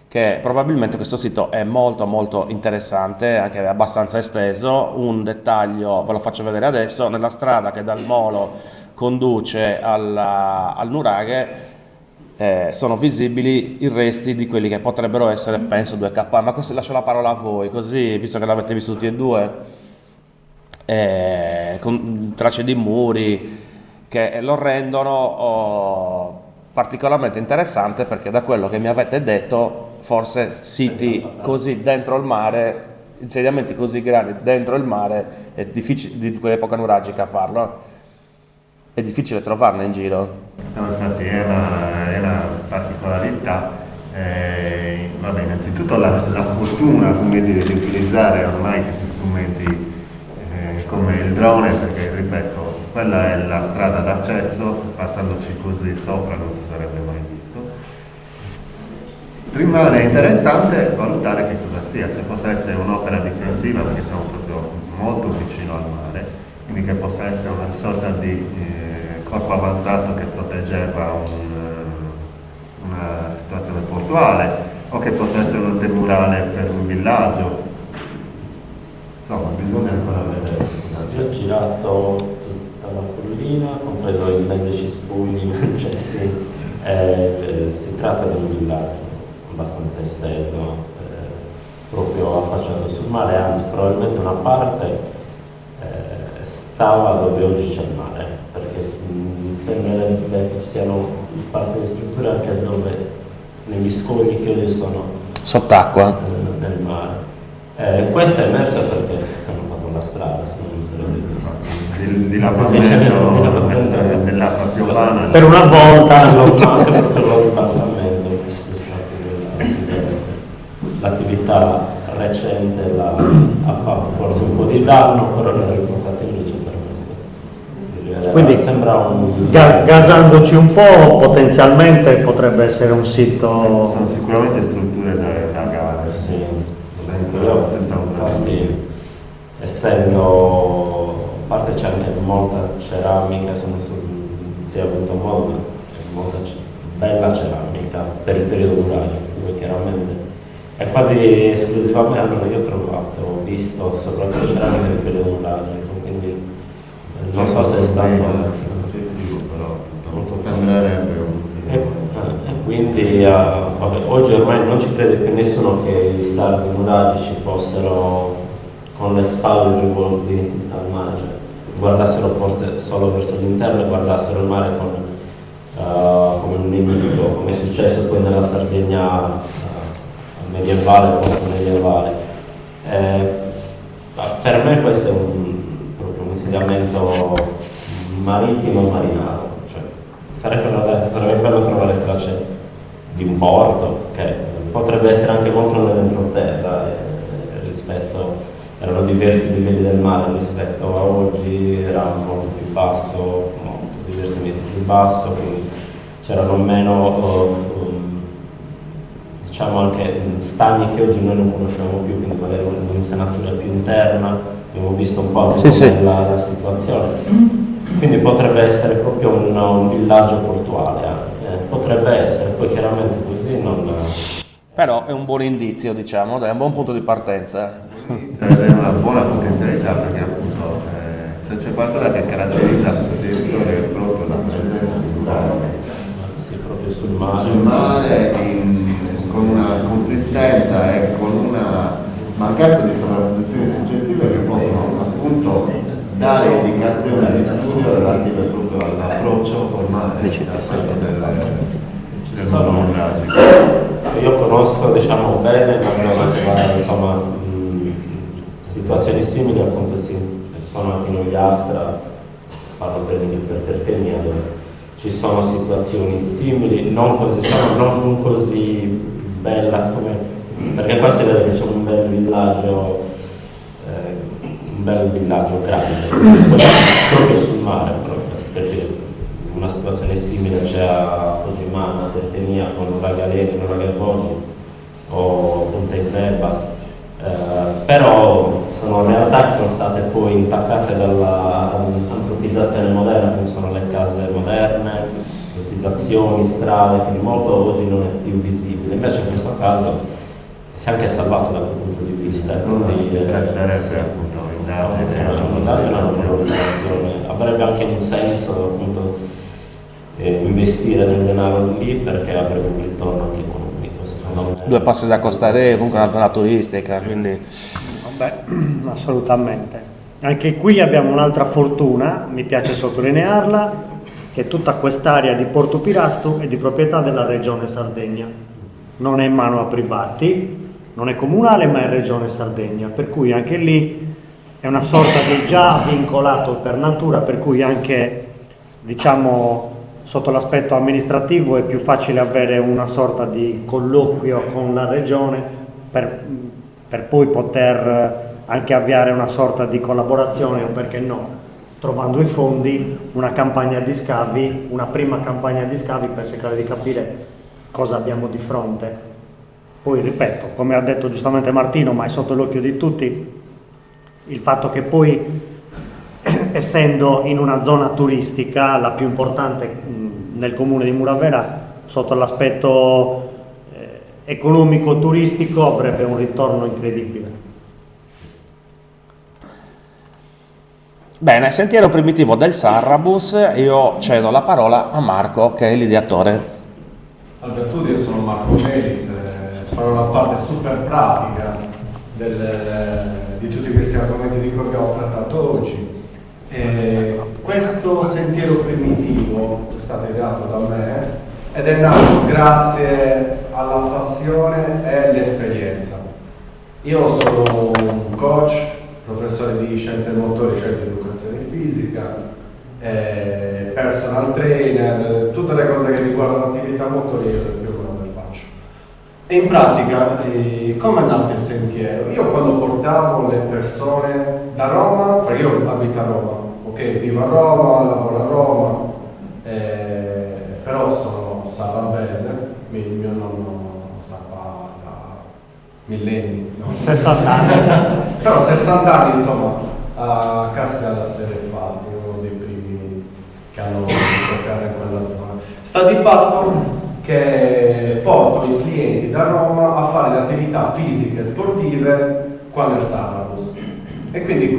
che probabilmente questo sito è molto molto interessante, anche abbastanza esteso. Un dettaglio ve lo faccio vedere adesso: nella strada che dal molo conduce al nuraghe sono visibili i resti di quelli che potrebbero essere, penso, 2 KA, ma questo lascio la parola a voi, così, visto che l'avete visto tutti e 2, con tracce di muri che lo rendono particolarmente interessante, perché da quello che mi avete detto, forse siti così dentro il mare, insediamenti così grandi dentro il mare, è difficile, di quell'epoca nuragica parlo, è difficile trovarne in giro. No, infatti è una particolarità. Vabbè, innanzitutto la fortuna, come dire, di utilizzare ormai questi strumenti come il drone, perché ripeto, quella è la strada d'accesso, passandoci così sopra non si sarebbe mai visto. Rimane interessante valutare che cosa sia, se possa essere un'opera difensiva, perché siamo proprio molto vicino al mare, quindi che possa essere una sorta di corpo avanzato che proteggeva una situazione portuale, o che possa essere un antemurale per un villaggio. Insomma, bisogna ancora vedere. Io ho girato tutta la collina, compreso i mezzi cespugli, cessi. Si tratta di un villaggio abbastanza esteso, proprio affacciato sul mare, anzi probabilmente una parte stava dove oggi c'è il mare, perché sembrerebbe che ci siano parte delle strutture anche dove negli scogli che oggi sono Sott'acqua? nel mare. Questa è emersa perché hanno fatto la strada, se non sarebbe Dilapamento dell'acqua piovana. Per una volta anche proprio lo sbarramento, l'attività recente ha fatto forse un po' di danno, però nel riportativo ci ha permesso. Quindi sembra un gasandoci un po', potenzialmente potrebbe essere un sito. Sono sicuramente strutture da gare, sì, senza un infatti, essendo a parte c'è anche molta ceramica, se non si è avuto modo, c'è molta bella ceramica per il periodo murario, dove chiaramente è quasi esclusivamente, allora io ho visto soprattutto ceramica per il periodo murario, quindi non so se è stato però molto sembrerebbe un e quindi vabbè, oggi ormai non ci crede più nessuno che i sardi muragici fossero con le spalle rivolti al mare, cioè, guardassero forse solo verso l'interno e guardassero il mare come un nemico, come è successo poi nella Sardegna medievale, post-medievale. Per me questo è proprio un insediamento marittimo marinaro, cioè, sarebbe bello trovare tracce di un porto che potrebbe essere anche molto nell'entroterra rispetto. Erano diversi livelli del mare rispetto a oggi, era molto più basso, diversi metri più basso, quindi c'erano meno, diciamo anche stagni che oggi noi non conosciamo più, quindi magari un'insenatura più interna, abbiamo visto un po' anche la situazione. Quindi potrebbe essere proprio un villaggio portuale, potrebbe essere, poi chiaramente così non. Però è un buon indizio, diciamo, è un buon punto di partenza. È una buona potenzialità perché appunto se c'è qualcosa che caratterizza questo territorio è proprio la presenza di murale. Sì, proprio sul mare. Sul mare con una consistenza e con una mancanza di sovrapposizioni successive che possono appunto dare indicazioni di studio relative proprio all'approccio col mare del mondo muragico. Io conosco, diciamo, bene, ma abbiamo trovato insomma situazioni simili, appunto sono anche in Ogliastra, parlo per esempio per Terpenia, dove ci sono situazioni simili, non così bella come, perché qua si vede che c'è un bel villaggio grande, proprio sul mare, perché una situazione simile c'è a Fogimana, Terpenia, con Uragaleni, Uragalboni o Punta Isebas, però sono realtà che sono state poi intaccate dall'antropizzazione moderna, quindi sono le case moderne, utilizzazioni, strade, quindi molto oggi non è più visibile, invece in questo caso si è anche salvato da quel punto di vista. Si presterebbe appunto una valorizzazione, avrebbe anche un senso appunto investire del denaro lì perché avrebbe un ritorno anche economico, secondo me. 2 passi da Costa Rica, comunque una zona turistica, quindi. Vabbè, assolutamente. Anche qui abbiamo un'altra fortuna, mi piace sottolinearla, che tutta quest'area di Porto Pirastu è di proprietà della Regione Sardegna, non è in mano a privati, non è comunale ma è Regione Sardegna, per cui anche lì è una sorta di già vincolato per natura, per cui anche, diciamo, sotto l'aspetto amministrativo è più facile avere una sorta di colloquio con la Regione per poi poter anche avviare una sorta di collaborazione, o perché no, trovando i fondi, una campagna di scavi, una prima campagna di scavi per cercare di capire cosa abbiamo di fronte. Poi ripeto, come ha detto giustamente Martino, ma è sotto l'occhio di tutti, il fatto che poi, essendo in una zona turistica, la più importante nel comune di Muravera, sotto l'aspetto economico-turistico avrebbe un ritorno incredibile. Bene, sentiero primitivo del Sarrabus, io cedo la parola a Marco, che è l'ideatore. Salve a tutti, io sono Marco Melis, farò la parte super pratica di tutti questi argomenti di cui abbiamo trattato oggi. Questo sentiero primitivo è stato ideato da me ed è nato grazie alla passione e all'esperienza. Io sono un coach, professore di scienze motorie, cioè di educazione fisica, personal trainer, tutte le cose che riguardano l'attività motoria io più o meno le faccio. E in pratica, come è nato il sentiero? Io quando portavo le persone da Roma, perché io abito a Roma, ok, vivo a Roma, lavoro a Roma, però sono sarabese, mio nonno sta qua da millenni, no? 60 anni. Però 60 anni insomma a Castello Serrefatti, uno dei primi che hanno voluto giocare in quella zona. Sta di fatto che porto i clienti da Roma a fare le attività fisiche e sportive qua nel Sarrabus e quindi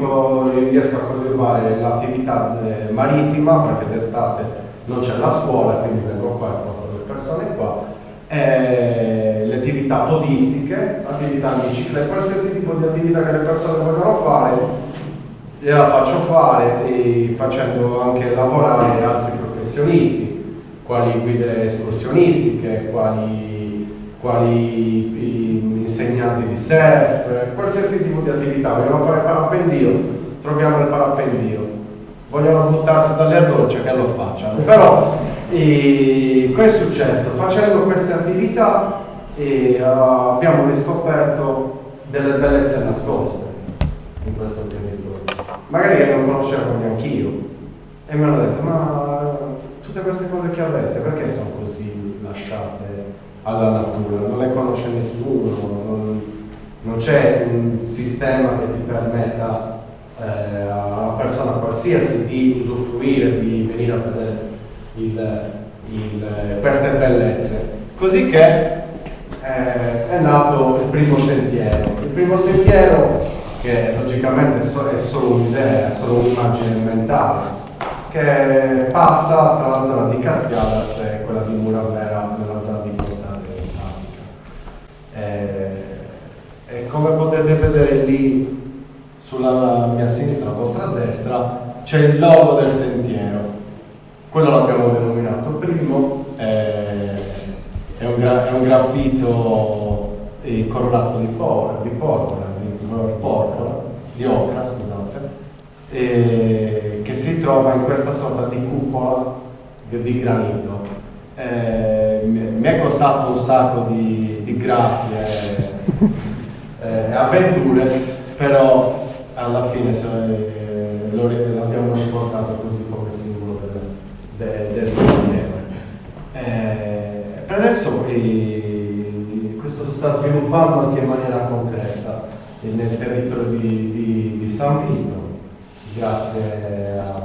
riesco a coltivare l'attività marittima perché d'estate non c'è la scuola, quindi vengo qua e porto le persone qua. Le attività podistiche, attività in bicicletta, qualsiasi tipo di attività che le persone vogliono fare, gliela faccio fare e facendo anche lavorare altri professionisti, quali guide escursionistiche, quali insegnanti di surf, qualsiasi tipo di attività. Vogliono fare parapendio, troviamo il parapendio. Vogliono buttarsi dalle rocce, che lo facciano. Però cosa è successo? Facendo queste attività abbiamo riscoperto delle bellezze nascoste in questo territorio, magari che non conoscevo neanche io, e mi hanno detto: ma tutte queste cose che avete perché sono così lasciate alla natura? Non le conosce nessuno, non c'è un sistema che ti permetta a una persona qualsiasi di usufruire, di venire a vedere queste bellezze. Così che è nato il primo sentiero. Il primo sentiero, che logicamente è solo un'idea, è solo un'immagine mentale, che passa tra la zona di Castiadas e quella di Muravera, nella zona di Costa Adriatica. E come potete vedere lì sulla mia sinistra, la vostra destra, c'è il logo del sentiero. Quello l'abbiamo denominato primo, è un graffito colorato di porpora, di ocra, scusate, che si trova in questa sorta di cupola di granito. Mi è costato un sacco di grazie e avventure, però alla fine l'abbiamo riportato così come simbolo del sentiero. Per adesso questo si sta sviluppando anche in maniera concreta nel territorio di San Vito, grazie al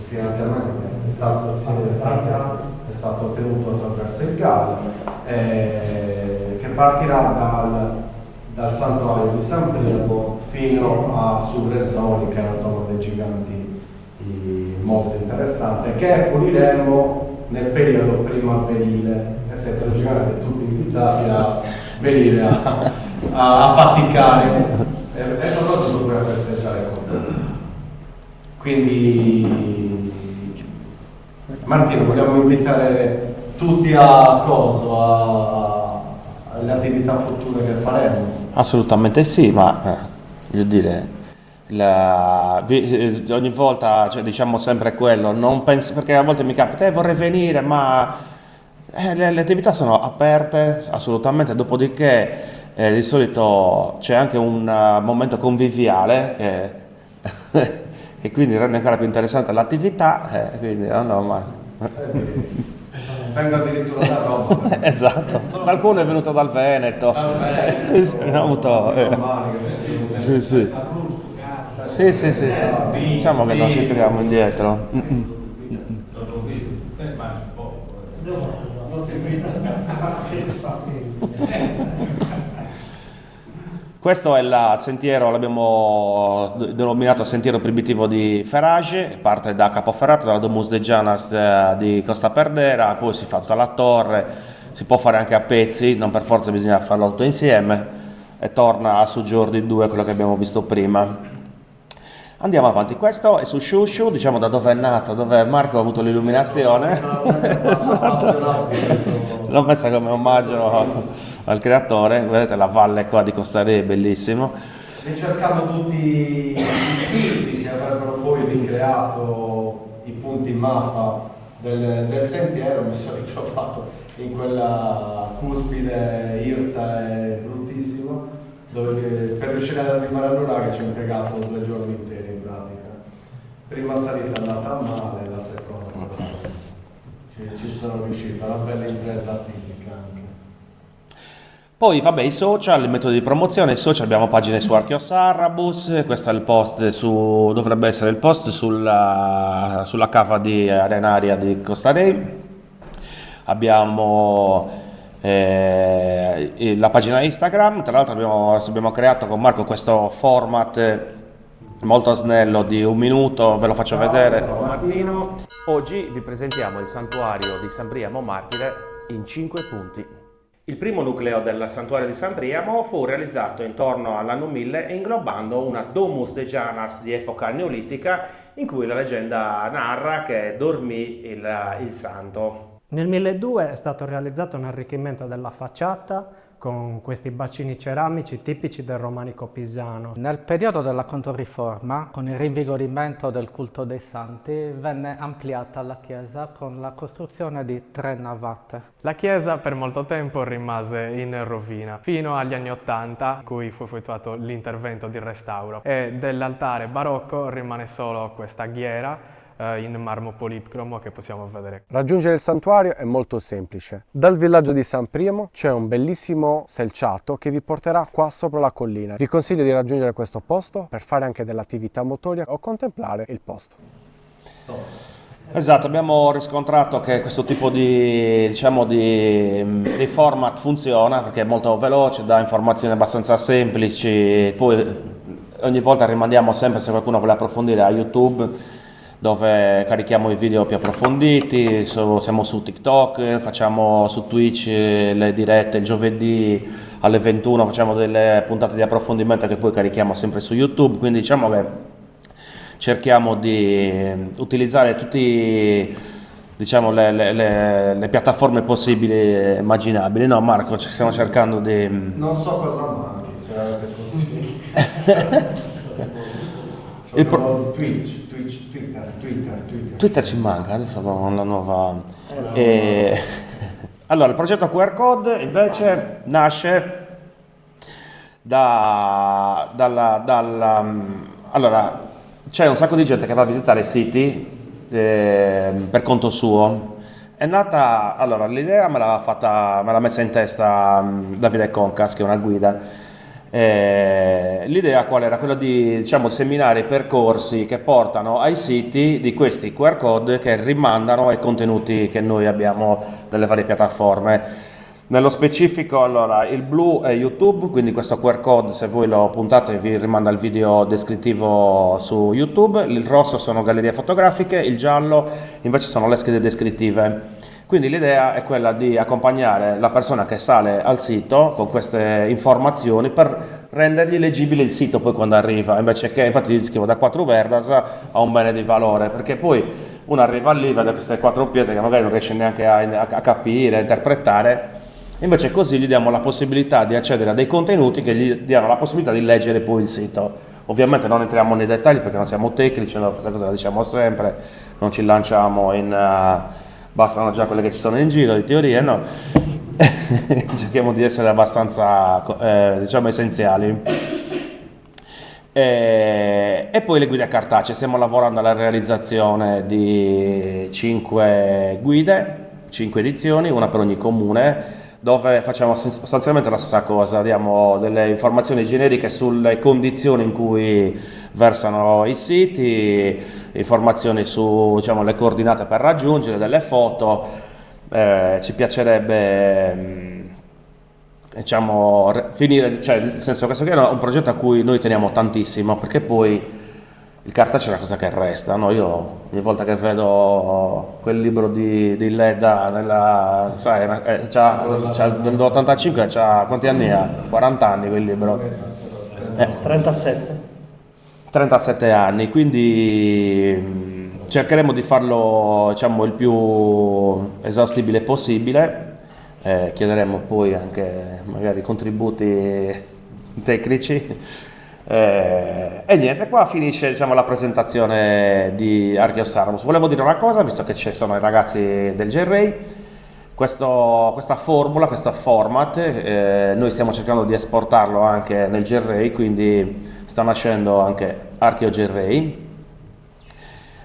finanziamento che è stato ottenuto attraverso il GAL, che partirà dal santuario di San Primo fino a Surresoli, che è una tomba dei giganti molto interessante, che puliremo nel periodo primaverile, e siete logicamente tutti invitati a venire a faticare e soprattutto per festeggiare con noi. Quindi Martino, vogliamo invitare tutti alle attività future che faremo? Assolutamente sì, ma voglio dire, ogni volta diciamo sempre quello, non penso, perché a volte mi capita, vorrei venire, ma le attività sono aperte assolutamente, dopodiché di solito c'è anche un momento conviviale che quindi rende ancora più interessante l'attività, quindi Vengo addirittura da Roma. Esatto, qualcuno è venuto dal Veneto. Sì, sì, abbiamo avuto sì. Diciamo che non ci tiriamo indietro. Questo è il sentiero, l'abbiamo denominato Sentiero Primitivo di Ferrage, parte da Capoferrato, dalla Domus de Gianas di Costa Perdera, poi si fa tutta la torre, si può fare anche a pezzi, non per forza bisogna farlo tutto insieme, e torna su Giordi 2, quello che abbiamo visto prima. Andiamo avanti, questo è su Shushu, diciamo da dove è nato, dove Marco ha avuto l'illuminazione. L'ho messa come omaggio al creatore, vedete la valle qua di Costarè, bellissimo. Ricercando tutti i siti che avrebbero poi ricreato i punti mappa del sentiero, mi sono ritrovato in quella cuspide irta e bruttissima, dove per riuscire ad arrivare all'Uraga ci ho impiegato 2 giorni interi in pratica. Prima salita è andata male, la seconda ci sono riuscito, una bella impresa fisica anche. Poi vabbè, i social, i metodi di promozione, i social, abbiamo pagine su Archeos Arrabus, questo è il post dovrebbe essere il post sulla cava di arenaria di Costarei. Abbiamo la pagina Instagram, tra l'altro abbiamo creato con Marco questo format molto snello di 1 minuto, ve lo faccio vedere. Martino. Oggi vi presentiamo il santuario di San Priamo Martire in 5 punti. Il primo nucleo del santuario di San Priamo fu realizzato intorno all'anno 1000 e inglobando una Domus de Gianas di epoca neolitica in cui la leggenda narra che dormì il santo. Nel 1200 è stato realizzato un arricchimento della facciata con questi bacini ceramici tipici del romanico pisano. Nel periodo della Controriforma, con il rinvigorimento del culto dei santi, venne ampliata la chiesa con la costruzione di 3 navate. La chiesa per molto tempo rimase in rovina, fino agli anni '80, in cui fu effettuato l'intervento di restauro, e dell'altare barocco rimane solo questa ghiera in marmo policromo che possiamo vedere. Raggiungere il santuario è molto semplice. Dal villaggio di San Priamo c'è un bellissimo selciato che vi porterà qua sopra la collina. Vi consiglio di raggiungere questo posto per fare anche dell'attività motoria o contemplare il posto. Esatto, abbiamo riscontrato che questo tipo di format funziona perché è molto veloce, dà informazioni abbastanza semplici, poi ogni volta rimandiamo sempre, se qualcuno vuole approfondire, a YouTube, dove carichiamo i video più approfonditi, siamo su TikTok, facciamo su Twitch le dirette il giovedì alle 21, facciamo delle puntate di approfondimento che poi carichiamo sempre su YouTube, quindi diciamo che cerchiamo di utilizzare tutti, diciamo, le piattaforme possibili e immaginabili, no Marco? Ci stiamo cercando di... Non so cosa manchi, se avete consigli. Twitter ci manca, adesso con la nuova... Allora, il progetto QR Code invece nasce allora, c'è un sacco di gente che va a visitare i siti per conto suo. È nata, allora, l'idea me l'ha messa in testa Davide Concas, che è una guida. L'idea qual era? Quella di, diciamo, seminare i percorsi che portano ai siti di questi QR code che rimandano ai contenuti che noi abbiamo nelle varie piattaforme. Nello specifico, allora, il blu è YouTube, quindi questo QR code, se voi lo puntate, vi rimanda il video descrittivo su YouTube. Il rosso sono gallerie fotografiche, il giallo invece sono le schede descrittive. Quindi l'idea è quella di accompagnare la persona che sale al sito con queste informazioni per rendergli leggibile il sito poi quando arriva, invece che, infatti io scrivo da 4 Verdas a un bene di valore, perché poi uno arriva lì, vede queste 4 pietre che magari non riesce neanche a capire, a interpretare, invece così gli diamo la possibilità di accedere a dei contenuti che gli diano la possibilità di leggere poi il sito. Ovviamente non entriamo nei dettagli perché non siamo tecnici, no? Questa cosa la diciamo sempre, non ci lanciamo in... bastano già quelle che ci sono in giro di teorie, no? Cerchiamo di essere abbastanza diciamo essenziali. E poi le guide cartacee, stiamo lavorando alla realizzazione di 5 guide, 5 edizioni, una per ogni comune, dove facciamo sostanzialmente la stessa cosa, diamo delle informazioni generiche sulle condizioni in cui versano i siti, informazioni su, diciamo, le coordinate per raggiungere, delle foto. Ci piacerebbe diciamo, finire, cioè, nel senso, questo qui è un progetto a cui noi teniamo tantissimo, perché poi il cartaceo è una cosa che resta, no? Io ogni volta che vedo quel libro di Leda, sai, nell'85, quanti anni ha? 40 anni quel libro? 37. 37 anni, quindi cercheremo di farlo, diciamo, il più esaustibile possibile. Chiederemo poi anche magari contributi tecnici. E niente, qua finisce, diciamo, la presentazione di Archeosarmus. Volevo dire una cosa, visto che ci sono i ragazzi del J-Ray, questa formula, questo format, noi stiamo cercando di esportarlo anche nel J-Ray, quindi sta nascendo anche Archeo J-Ray.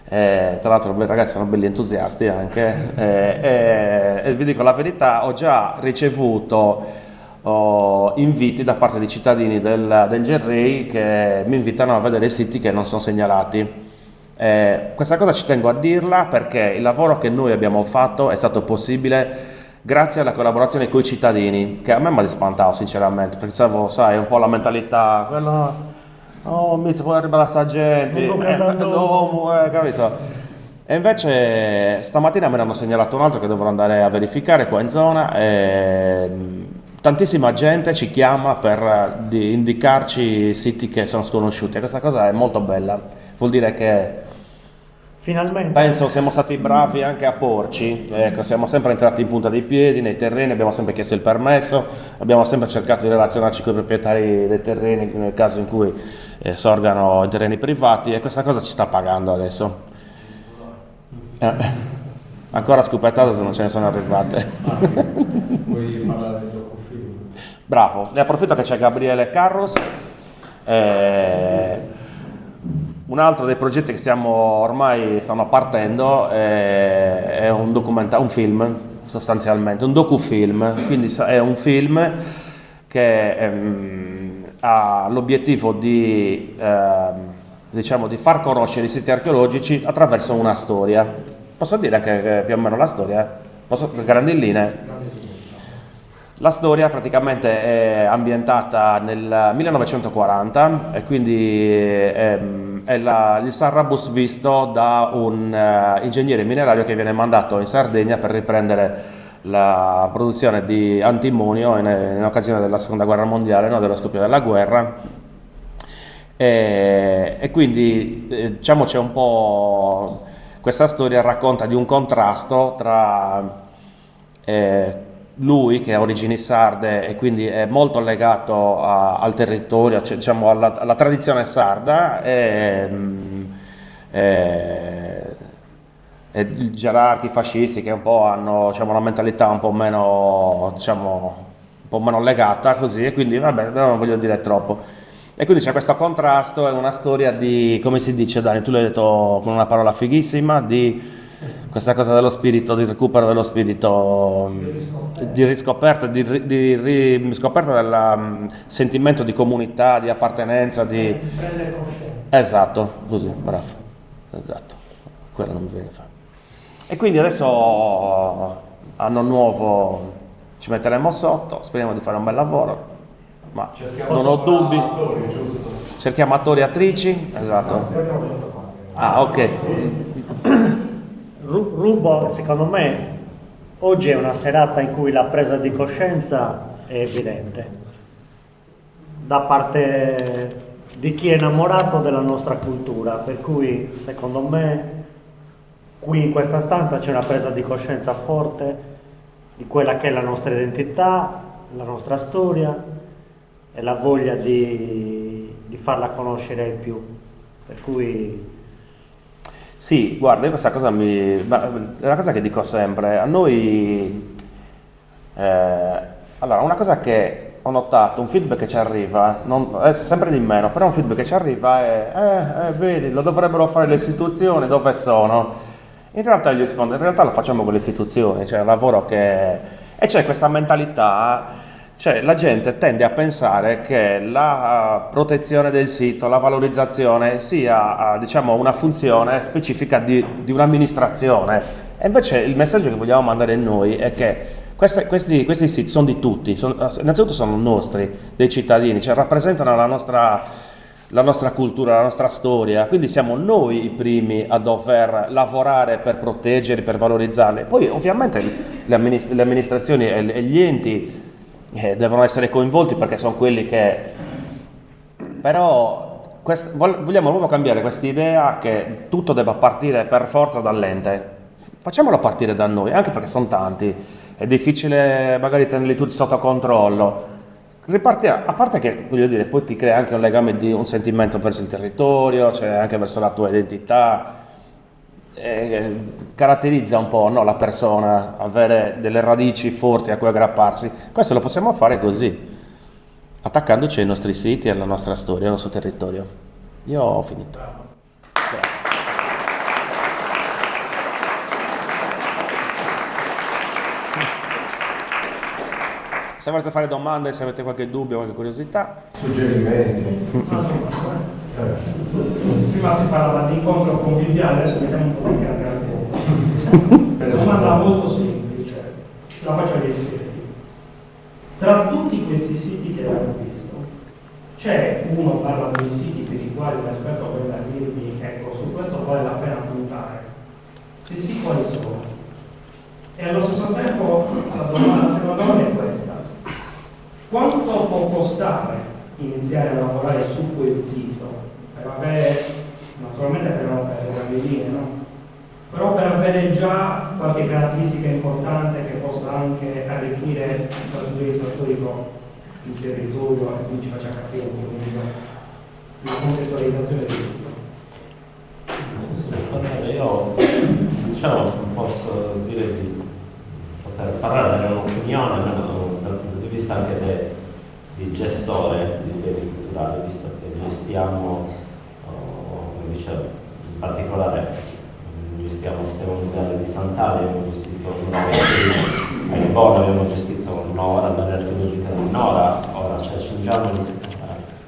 Tra l'altro i ragazzi sono belli entusiasti anche, e vi dico la verità, ho già ricevuto inviti da parte di cittadini del J-Ray che mi invitano a vedere siti che non sono segnalati. Questa cosa ci tengo a dirla perché il lavoro che noi abbiamo fatto è stato possibile grazie alla collaborazione con i cittadini, che a me mi ha dispantato sinceramente, perché sai, un po' la mentalità, quella, oh mi può arrivare sta gente, capito? E invece stamattina me ne hanno segnalato un altro che dovrò andare a verificare qua in zona. Tantissima gente ci chiama per indicarci siti che sono sconosciuti e questa cosa è molto bella, vuol dire che Finalmente. penso siamo stati bravi anche a porci, ecco, siamo sempre entrati in punta dei piedi nei terreni, abbiamo sempre chiesto il permesso, abbiamo sempre cercato di relazionarci con i proprietari dei terreni nel caso in cui sorgano in terreni privati, e questa cosa ci sta pagando adesso. Ancora scopettate se non ce ne sono arrivate. Vuoi parlare del docufilm? Bravo, ne approfitto che c'è Gabriele Carros. Un altro dei progetti che ormai stanno partendo è un film, sostanzialmente, un docufilm, quindi è un film che ha l'obiettivo di, diciamo, di far conoscere i siti archeologici attraverso una storia. Posso dire anche più o meno la storia? Grandi linee? La storia praticamente è ambientata nel 1940 e quindi è il Sarrabus visto da un ingegnere minerario che viene mandato in Sardegna per riprendere la produzione di antimonio in occasione della seconda guerra mondiale, no, dello scoppio della guerra. E quindi diciamo c'è un po', questa storia racconta di un contrasto tra lui, che ha origini sarde e quindi è molto legato al territorio, cioè, diciamo alla tradizione sarda, e i gerarchi fascisti che un po' hanno, diciamo, una mentalità un po' meno, diciamo, un po' meno legata così, e quindi vabbè, non voglio dire troppo. E quindi c'è questo contrasto, è una storia di, come si dice Dani, tu l'hai detto con una parola fighissima, di questa cosa dello spirito, di recupero dello spirito, di riscoperta, di riscoperta del sentimento di comunità, di appartenenza, di prendere coscienza. Esatto, così, bravo, esatto, quello non mi viene a fare. E quindi adesso anno nuovo ci metteremo sotto, speriamo di fare un bel lavoro, ma non ho dubbi. Attori, giusto? Cerchiamo attori e attrici, esatto. Ah, ok. Rubo, secondo me, oggi è una serata in cui la presa di coscienza è evidente da parte di chi è innamorato della nostra cultura, per cui secondo me qui in questa stanza c'è una presa di coscienza forte di quella che è la nostra identità, la nostra storia e la voglia di farla conoscere ai più, per cui Sì, guarda, io questa cosa è una cosa che dico sempre, a noi, allora, una cosa che ho notato, un feedback che ci arriva, sempre di meno, però un feedback che ci arriva è, vedi, lo dovrebbero fare le istituzioni, dove sono? In realtà io gli rispondo, in realtà lo facciamo con le istituzioni, cioè un lavoro che... E c'è questa mentalità... Cioè la gente tende a pensare che la protezione del sito, la valorizzazione sia, diciamo, una funzione specifica di un'amministrazione, e invece il messaggio che vogliamo mandare noi è che questi siti sono di tutti, innanzitutto sono nostri, dei cittadini, cioè rappresentano la nostra cultura, la nostra storia, quindi siamo noi i primi a dover lavorare per proteggerli, per valorizzarli. Poi ovviamente le amministrazioni e gli enti devono essere coinvolti perché sono quelli che... Però vogliamo proprio cambiare questa idea che tutto debba partire per forza dall'ente. Facciamolo partire da noi, anche perché sono tanti, è difficile magari tenerli tutti sotto controllo. Ripartire, a parte che, voglio dire, poi ti crea anche un legame di un sentimento verso il territorio, cioè anche verso la tua identità, caratterizza un po', no, la persona, avere delle radici forti a cui aggrapparsi. Questo lo possiamo fare così, attaccandoci ai nostri siti, alla nostra storia, al nostro territorio. Io ho finito. Se volete fare domande, se avete qualche dubbio, qualche curiosità. Suggerimenti. Prima si parlava di incontro conviviale, adesso mettiamo un po' di carne al fuoco. Una domanda molto semplice, la faccio agli esperti. Tra tutti questi siti che abbiamo visto, c'è uno parla dei siti per i quali un esperto può dirvi, ecco, su questo vale la pena puntare. Se sì, quali sono? E allo stesso tempo la domanda secondo me è questa. Quanto può costare iniziare a lavorare su quel sito? Per avere, naturalmente per non perdere, no? Però per avere già qualche caratteristica importante che possa anche arricchire dal punto di vista storico il territorio e quindi ci faccia capire un po' meglio la contestualizzazione di tutto. Io diciamo posso dire di poter parlare della mia opinione dal punto di vista anche di gestore di beni culturali, visto che gestiamo, come dicevo, in particolare gestiamo il sistema museale di Sant'Ali, abbiamo gestito a Livorno, abbiamo gestito Nora, l'area archeologica di Nora, ora ci accingiamo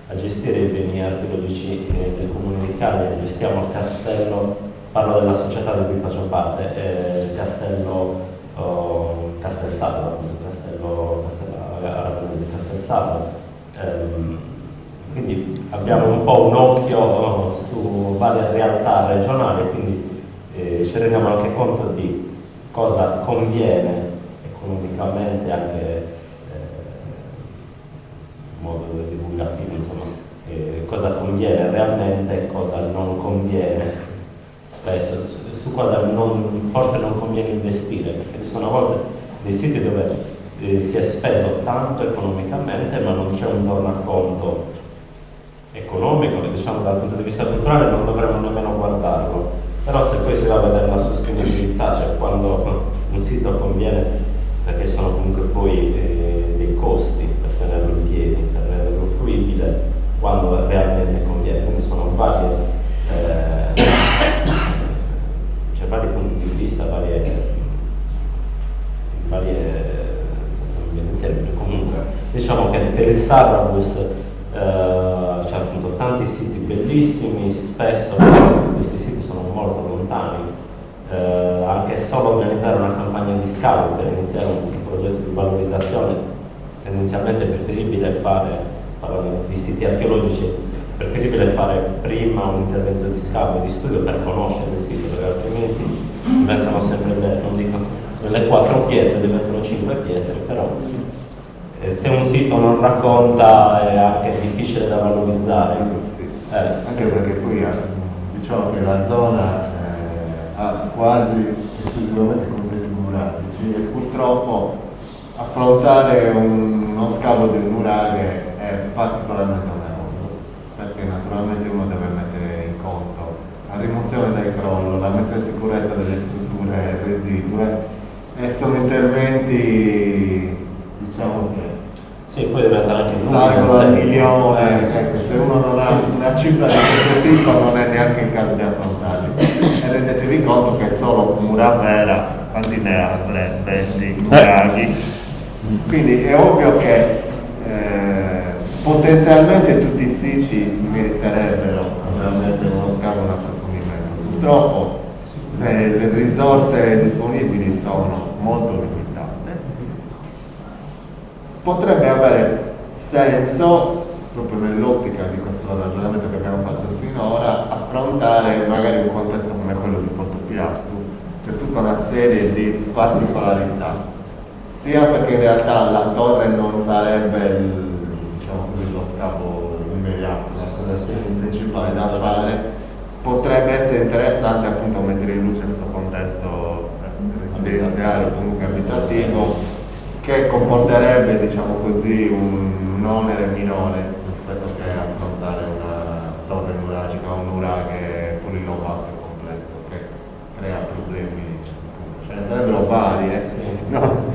a gestire i beni archeologici del comune di Cagliari, gestiamo il castello, parlo della società di cui faccio parte, il castello Castelsato, castello di Castelsato. Quindi abbiamo un po' un occhio su varie realtà regionali, quindi ci rendiamo anche conto di cosa conviene economicamente, anche in modo divulgativo, insomma, cosa conviene realmente e cosa non conviene spesso, su cosa forse non conviene investire, perché ci sono a volte dei siti dove si è speso tanto economicamente ma non c'è un tornaconto economico, che diciamo dal punto di vista culturale non dovremmo nemmeno guardarlo. Però se poi si va a vedere la sostenibilità, cioè quando un sito conviene, perché sono comunque poi dei costi per tenerlo in piedi, per renderlo fruibile, quando realmente conviene, quindi sono vari punti di vista, comunque diciamo che per il Sarrabus c'è appunto tanti siti bellissimi, spesso questi siti sono molto lontani, anche solo organizzare una campagna di scavo per iniziare un progetto di valorizzazione tendenzialmente è preferibile fare, parlando di siti archeologici, è preferibile fare prima un intervento di scavo e di studio per conoscere il sito, perché altrimenti diventano sempre, non dico le 4 pietre, diventano 5 pietre, però se un sito non racconta è anche difficile da valorizzare. Sì. Anche perché poi diciamo che la zona ha quasi esclusivamente contesti murali, quindi purtroppo affrontare uno scavo del murale è particolarmente oneroso, perché naturalmente uno deve mettere in conto la rimozione del crollo, la messa in sicurezza delle strutture residue, e sono interventi, diciamo che sì, poi diventano anche salgono al milione, ecco, se uno non ha una cifra di questo tipo non è neanche il caso di affrontarli. E rendetevi conto che solo Muravera, quanti ne ha? 20 nuraghi. Quindi è ovvio che potenzialmente tutti i siti meriterebbero veramente uno scavo, un approfondimento. Purtroppo se le risorse disponibili sono molto limitate, potrebbe avere senso, proprio nell'ottica di questo ragionamento che abbiamo fatto finora, affrontare magari un contesto come quello di Porto Pirastu per tutta una serie di particolarità, sia perché in realtà la torre non sarebbe diciamo così, lo scavo immediato, la cosa principale da fare, potrebbe essere interessante appunto mettere in luce questo contesto residenziale o comunque abitativo, che comporterebbe, diciamo così, un onere minore rispetto che affrontare una torre nuragica o un nuraghe polilovato complesso che crea problemi. Ce ne sarebbero varie, no?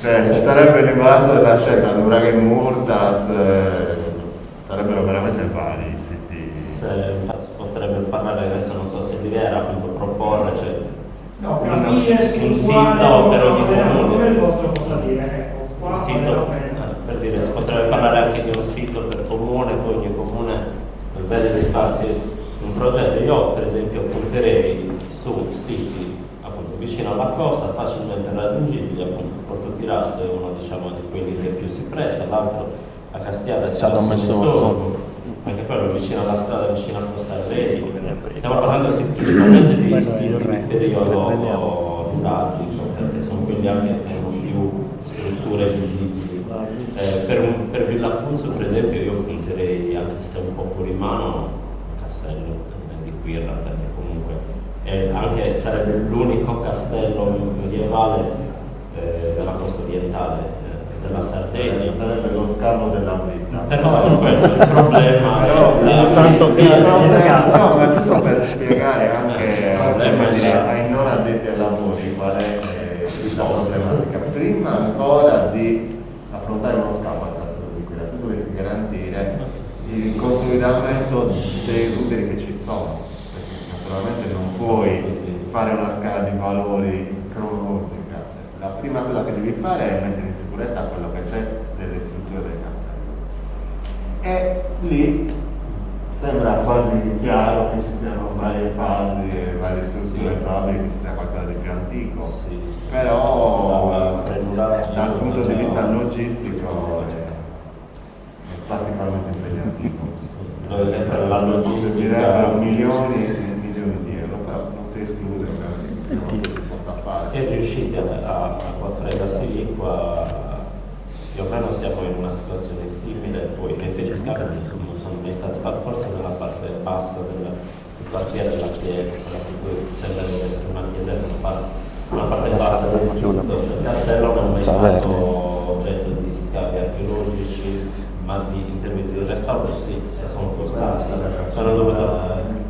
Cioè, se sarebbe l'imbarazzo della scelta nuraghe Murtas, sarebbero veramente vari i siti. Infatti si potrebbe parlare, adesso non so se l'idea era appunto proporre, cioè no, capire un su quale sito per ogni come comune. il vostro cosa dire, ecco, qua Un vale sito, la pena. per dire, si potrebbe parlare anche di un sito per comune, poi ogni comune vede di farsi un progetto. Io per esempio punterei su siti appunto vicino alla costa, facilmente raggiungibili, appunto Porto Pirastu è uno, diciamo, di quelli che più si presta, l'altro a Castiata e San Domenico, anche quello vicino alla strada, vicino a Costa Redi. Stiamo parlando semplicemente di siti di periodo nuragico, perché sono quelli anche che hanno più strutture visibili. Per Villa Puzzo, per esempio, io punterei, anche se un po' fuori mano, Castello di Quirra, perché comunque anche sarebbe l'unico castello medievale della costa orientale della Sardegna. Sarebbe lo scavo della vita. Però è quello il problema. Il Santo Pietro di Scavo. No, ma giusto per spiegare anche ai non addetti ai lavori qual è la problematica. Prima ancora di affrontare uno scavo al Castello di Quirra, tu dovresti garantire il consolidamento dei ruderi che ci sono, perché naturalmente non puoi fare una scala di valori cronologica. La prima cosa che devi fare è mettere in sicurezza quello che c'è delle strutture del castello. E lì sembra quasi chiaro che ci siano varie fasi e varie strutture, probabile che ci sia qualcosa di più antico. Però dal punto di vista logistico è particolarmente impegnativo. Servirebbero milioni e milioni di euro, però non si esclude che si possa fare. Si è riusciti a Quattrega Siliqua, più o meno siamo in una situazione simile, poi le feci scavi non sono mai state fatte, forse nella parte bassa del quartiere della chiesa, cui sembra di essere una chiesa, una parte bassa del castello, non è mai stato oggetto di scavi archeologici, ma di interventi di restauro sì, sono costati. Sono dovuto il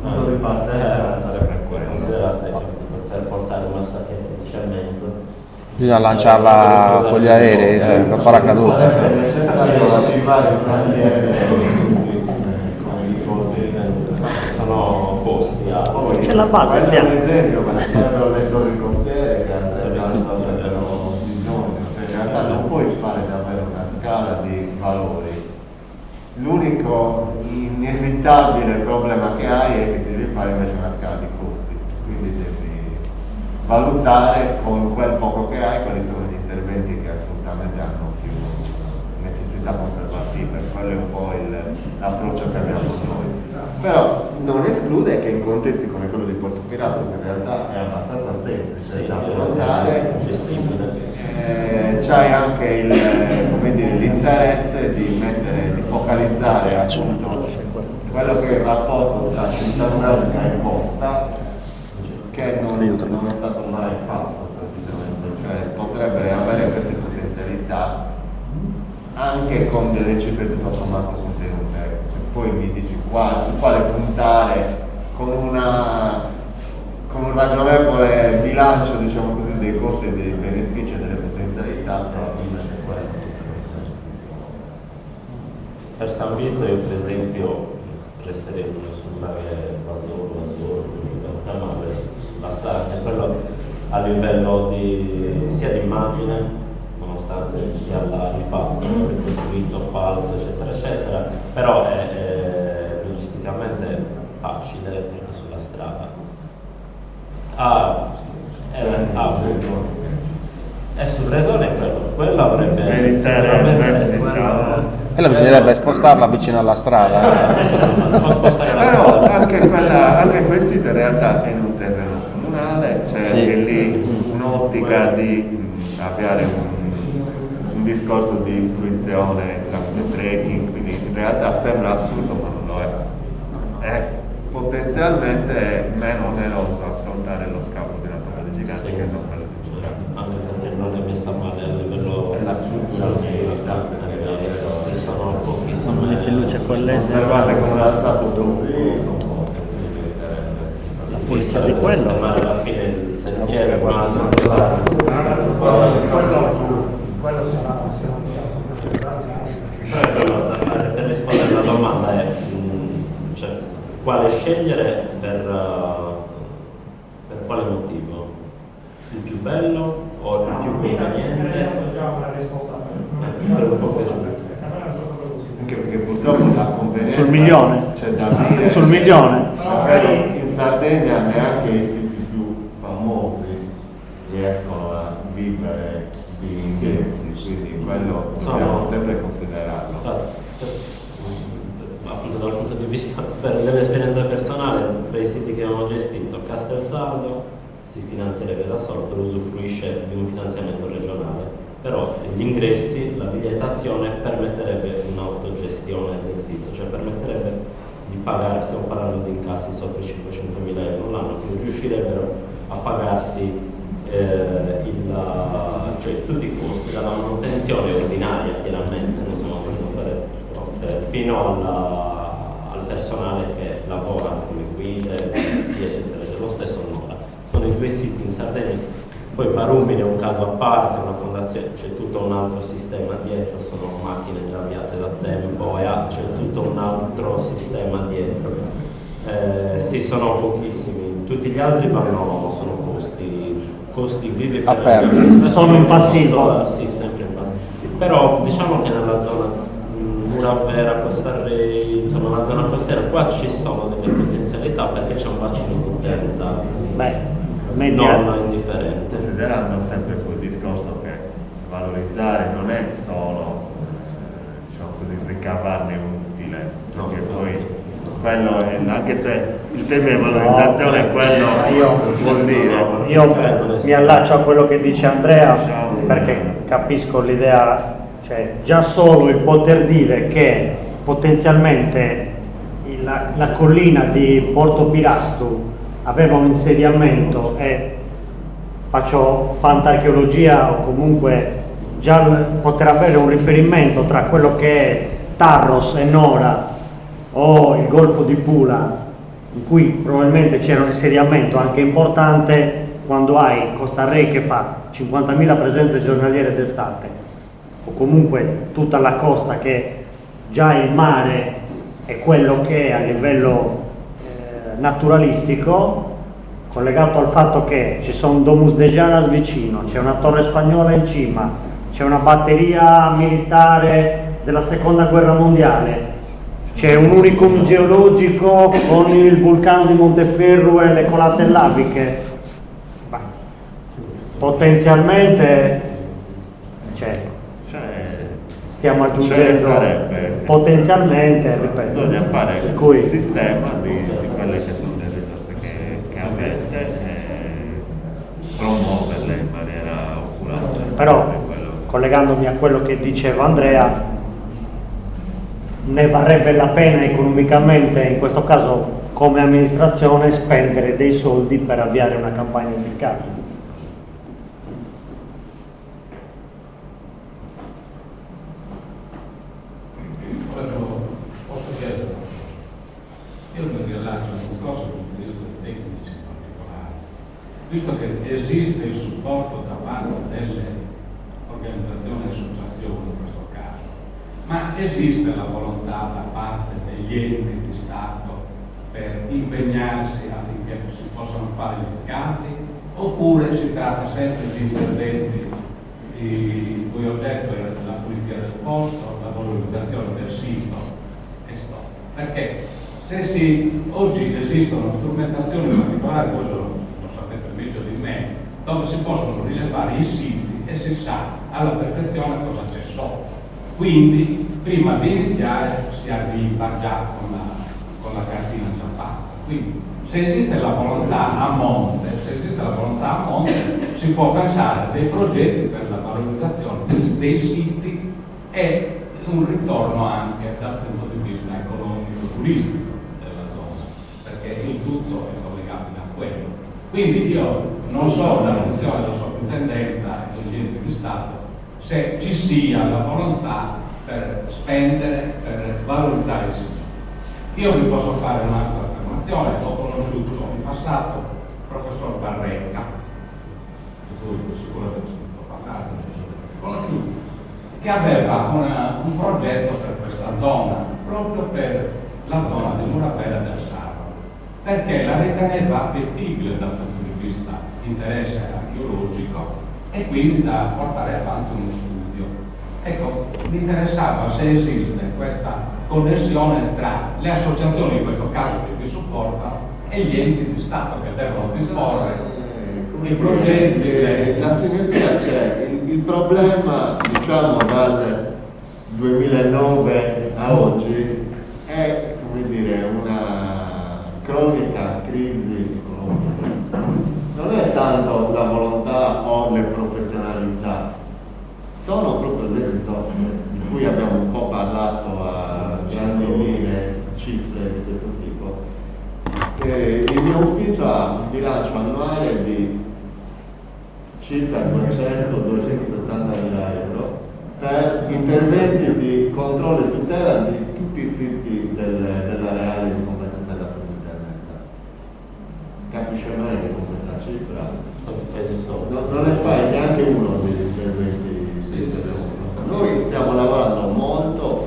punto di partenza sarebbe quello. Considerate che per portare una sacchetta di cemento bisogna lanciarla con gli aerei, con paracadute. Sarebbe necessario attivare un cantiere come i soldi. sono posti a... C'è la base, questo è abbiamo. un esempio, ma sarebbero le torri costiere che altrettanto avrebbero bisogno. Cioè, in realtà non puoi fare davvero una scala di valori. L'unico inevitabile problema che hai è che devi fare invece una scala di costi, quindi devi valutare con quel poco che hai quali sono gli interventi che assolutamente hanno più necessità conservativa, e quello è un po' l'approccio che abbiamo noi. Però non esclude che in contesti come quello di Porto Pirastu, che in realtà è abbastanza semplice da affrontare, c'hai anche l'interesse di focalizzare appunto quello che è il rapporto tra città nuragica e costa, che non è stato mai fatto praticamente, cioè potrebbe avere queste potenzialità anche con delle cifre tutto sommato sostenute. Se poi mi dici su quale puntare con un ragionevole bilancio, diciamo così, dei costi e dei benefici e delle potenzialità, probabilmente questo potrebbe essere. Per San Vito io per esempio resterei sulla sulla strada, che quello a livello sia di immagine, nonostante sia di fatto ricostruito, falso, eccetera, eccetera, però è logisticamente facile perché sulla strada. È sul resone quello quello avrebbe per il terreno, diciamo. E allora bisognerebbe spostarla vicino alla strada. Però anche quel sito in realtà è in un terreno comunale, c'è anche lì un'ottica di avviare un discorso di fruizione tramite trekking, quindi in realtà sembra assurdo ma non lo è. È potenzialmente meno oneroso affrontare lo scavo di una toppa di gigante che non quello di gigante. Anche perché non è messa male a livello È la struttura sono pochissime. Che luce quell'esse. osservate come l'ha stato La pulizia di quello. Ma alla fine il sentiero per rispondere alla domanda è cioè, quale scegliere per quale motivo? Il più bello o il più conveniente? già una risposta. anche perché purtroppo la convenienza Sul milione? c'è da dire. Sul milione? Davvero in Sardegna neanche i siti più famosi riescono a vivere di ingressi, quindi quello dobbiamo sempre considerarlo. Appunto dal punto di vista dell'esperienza personale, per i siti che abbiamo gestito, Castelsaldo si finanzierebbe da solo, però usufruisce di un finanziamento regionale. Però gli ingressi, la bigliettazione permetterebbe un'autogestione del sito, cioè permetterebbe di pagare, stiamo parlando di incassi sopra i 500.000 euro l'anno, quindi riuscirebbero a pagarsi cioè, tutti i costi, dalla manutenzione ordinaria chiaramente, non stiamo parlando fino al personale che lavora come guide, polizia, eccetera, lo stesso Nora. Sono i due siti in Sardegna. Poi Parumbine è un caso a parte, una fondazione, c'è tutto un altro sistema dietro, sono macchine già avviate da tempo e c'è tutto un altro sistema dietro. Sì, sono pochissimi, tutti gli altri sono costi vivi per Aperti. Sono in passivo. Sì, sempre in passivo. Però diciamo che nella zona Muravera, insomma la zona costiera, qua ci sono delle potenzialità perché c'è un bacino di utenza. Non indifferente. Considerando sempre quel discorso che valorizzare non è solo diciamo così, ricavarne un utile, perché poi quello è, anche se il termine valorizzazione è quello vuol dire. Io mi allaccio a quello che dice Andrea perché capisco l'idea, cioè già solo il poter dire che potenzialmente la collina di Porto Pirastu aveva un insediamento e faccio fantarcheologia o comunque già poter avere un riferimento tra quello che è Tarros e Nora o il Golfo di Pula, in cui probabilmente c'era un insediamento anche importante, quando hai Costa Rey che fa 50.000 presenze giornaliere d'estate o comunque tutta la costa che già il mare è quello che è a livello naturalistico, collegato al fatto che ci sono Domus de Janas vicino, c'è una torre spagnola in cima, c'è una batteria militare della seconda guerra mondiale, c'è un unicum geologico con il vulcano di Monteferru e le colate laviche. Potenzialmente stiamo aggiungendo potenzialmente, ripeto, bisogna fare cui un sistema di quelle che sono le risorse che aveste e promuoverle in maniera oculata. Però collegandomi a quello che diceva Andrea, ne varrebbe la pena economicamente in questo caso come amministrazione spendere dei soldi per avviare una campagna di scambio. Visto che esiste il supporto da parte delle organizzazioni e associazioni in questo caso, ma esiste la volontà da parte degli enti di Stato per impegnarsi affinché si possano fare gli scambi, oppure si tratta sempre di interventi il cui oggetto è la pulizia del posto, la valorizzazione del sito e stop. Perché se oggi esistono strumentazioni particolari, quello meglio di me, dove si possono rilevare i siti e si sa alla perfezione cosa c'è sotto. Quindi prima di iniziare si arriva già con la cartina già fatta. Quindi se esiste la volontà a monte, si può pensare a dei progetti per la valorizzazione dei siti e un ritorno anche dal punto di vista economico-turistico della zona, perché il tutto è collegabile a quello. Quindi io non so la funzione della sovrintendenza e degli enti di Stato se ci sia la volontà per spendere, per valorizzare i siti. Io vi posso fare un'altra affermazione: ho conosciuto in passato il professor Barrecca, di cui sicuramente ho sentito parlare, conosciuto, che aveva un progetto per questa zona, proprio per la zona di Murapera del Sarro, perché la riteneva appetibile dal punto di vista interesse archeologico e quindi da portare avanti uno studio. Ecco, mi interessava se esiste questa connessione tra le associazioni, in questo caso che vi supportano, e gli enti di Stato che devono disporre i progetti. La sinergia c'è, il problema, diciamo, dal 2009 a oggi è, come dire, una cronica crisi economica. Non è tanto la volontà o le professionalità, sono proprio le risorse di cui abbiamo un po' parlato a grandi linee, cifre di questo tipo. Il mio ufficio ha un bilancio annuale di circa 200-270 mila euro per interventi di controllo e tutela di tutti i siti dell'areale di competenza della sovrintendenza. Capisce meglio con questa cifra? Non ne fai neanche uno degli interventi. Noi stiamo lavorando molto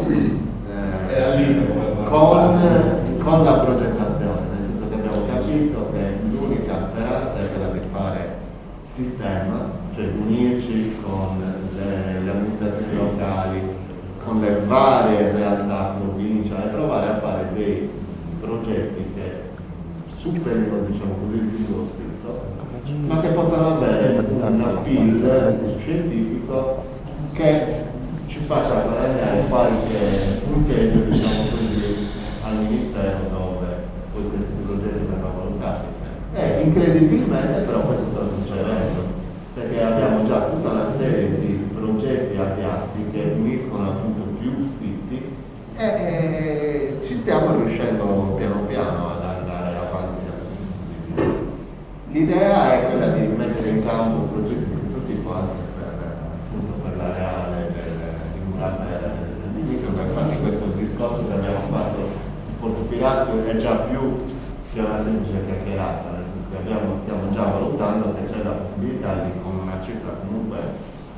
con la progettazione, nel senso che abbiamo capito che l'unica speranza è quella di fare sistema, cioè unirci con le amministrazioni locali, con le varie realtà provincia e provare a fare dei progetti che superino, diciamo così, il singolo sito, ma che possano avere un appeal scientifico che ci faccia guadagnare qualche punteggio, diciamo così, al Ministero dove poi questi progetti vengono valutati. Incredibilmente però questo sta succedendo, perché abbiamo già tutta una serie di progetti avviati che uniscono appunto più siti e ci stiamo riuscendo piano piano ad andare avanti. L'idea è quella di mettere in campo progetti di questo tipo anche per l'areale di Murapera, infatti questo discorso che abbiamo fatto in Porto Pirasco è già più che una semplice chiacchierata, nel senso che stiamo già valutando che c'è la possibilità di, con una cifra comunque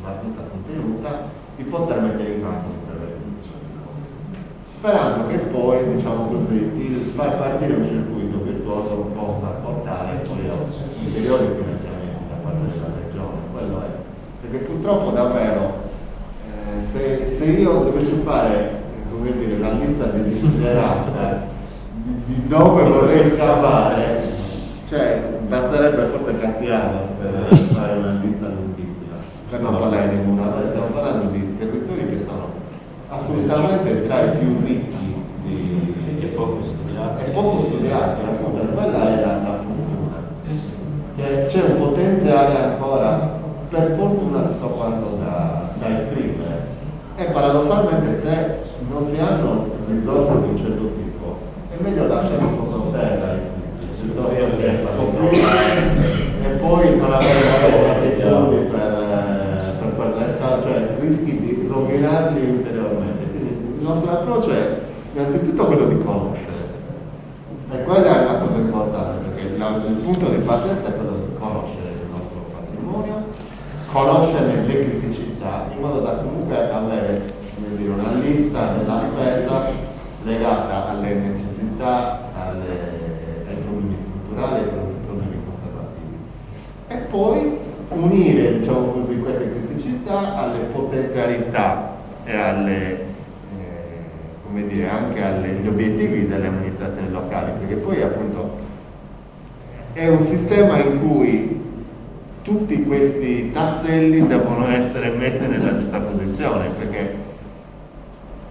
abbastanza contenuta, di poter mettere in campo interventi, sperando che poi, diciamo così, il far partire un circuito virtuoso possa portare poi a ulteriori finanziamenti da parte della regione. Quello è, perché purtroppo davvero se io dovessi fare, come dire, la lista di desiderata di dove vorrei scavare, cioè basterebbe forse Castiano per fare una lista lunghissima, per non parlare di Murapera. Stiamo parlando di territori che sono assolutamente tra i più ricchi e poco studiati, appunto. Quella è la fortuna, che c'è un potenziale ancora, per fortuna so quanto da esprimere, e paradossalmente se non si hanno risorse di un certo tipo è meglio lasciare sottoterra i siti piuttosto che e poi non avere dei soldi per pescare, cioè rischi di rovinarli ulteriormente. Quindi il nostro approccio è innanzitutto quello di conoscere, e quello è il fatto più importante, perché il punto di partenza è quello di conoscere il nostro patrimonio, conoscere le criticità, in modo da comunque avere, come dire, una lista della spesa legata alle necessità, ai problemi strutturali, ai problemi conservativi, e poi unire, diciamo così, queste criticità alle potenzialità e alle, come dire, anche agli obiettivi delle amministrazioni locali, perché poi appunto è un sistema in cui tutti questi tasselli devono essere messi nella giusta posizione, perché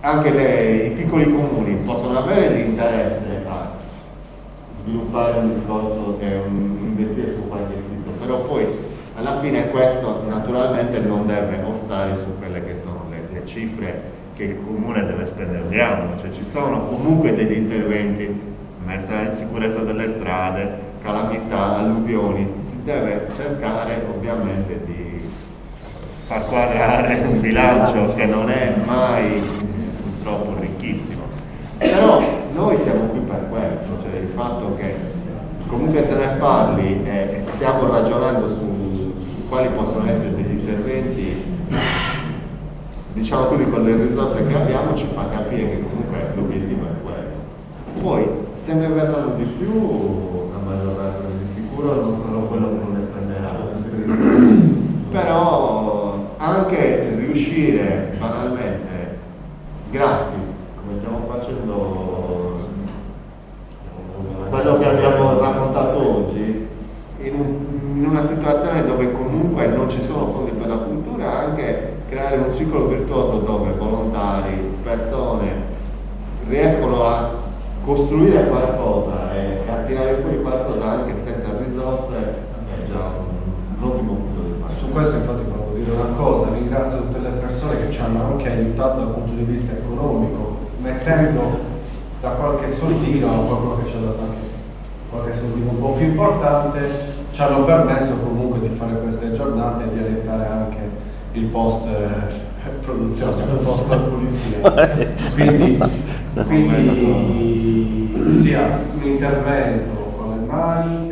anche i piccoli comuni possono avere l'interesse a sviluppare un discorso e investire su qualche sito, però poi alla fine questo naturalmente non deve ostare su quelle che sono le cifre che il comune deve spendere ogni anno, cioè ci sono comunque degli interventi, messa in sicurezza delle strade, calamità, alluvioni, si deve cercare ovviamente di far quadrare un bilancio che non è mai purtroppo ricchissimo, però noi siamo qui per questo, cioè il fatto che comunque se ne parli e stiamo ragionando su quali possono essere degli interventi, diciamo così, con le risorse che abbiamo, ci fa capire che comunque l'obiettivo è questo. Poi se ne verranno di più, la maggioranza di sicuro non sono quello che non ne spenderà, però anche riuscire banalmente gratis, come stiamo facendo, quello che abbiamo raccontato oggi, in una situazione dove comunque non ci sono fondi per la cultura, anche creare un ciclo virtuoso dove volontari, persone riescono a costruire qualcosa e a tirare fuori qualcosa anche senza risorse, è già un ottimo punto di partenza. Su questo infatti volevo dire una cosa, ringrazio tutte le persone che ci hanno anche aiutato dal punto di vista economico, mettendo da qualche soldino a qualcuno che ci ha dato anche qualche soldino un po' più importante, ci hanno permesso comunque di fare queste giornate e di aiutare anche il post produzione, il post pulizia. quindi sia un intervento con le mani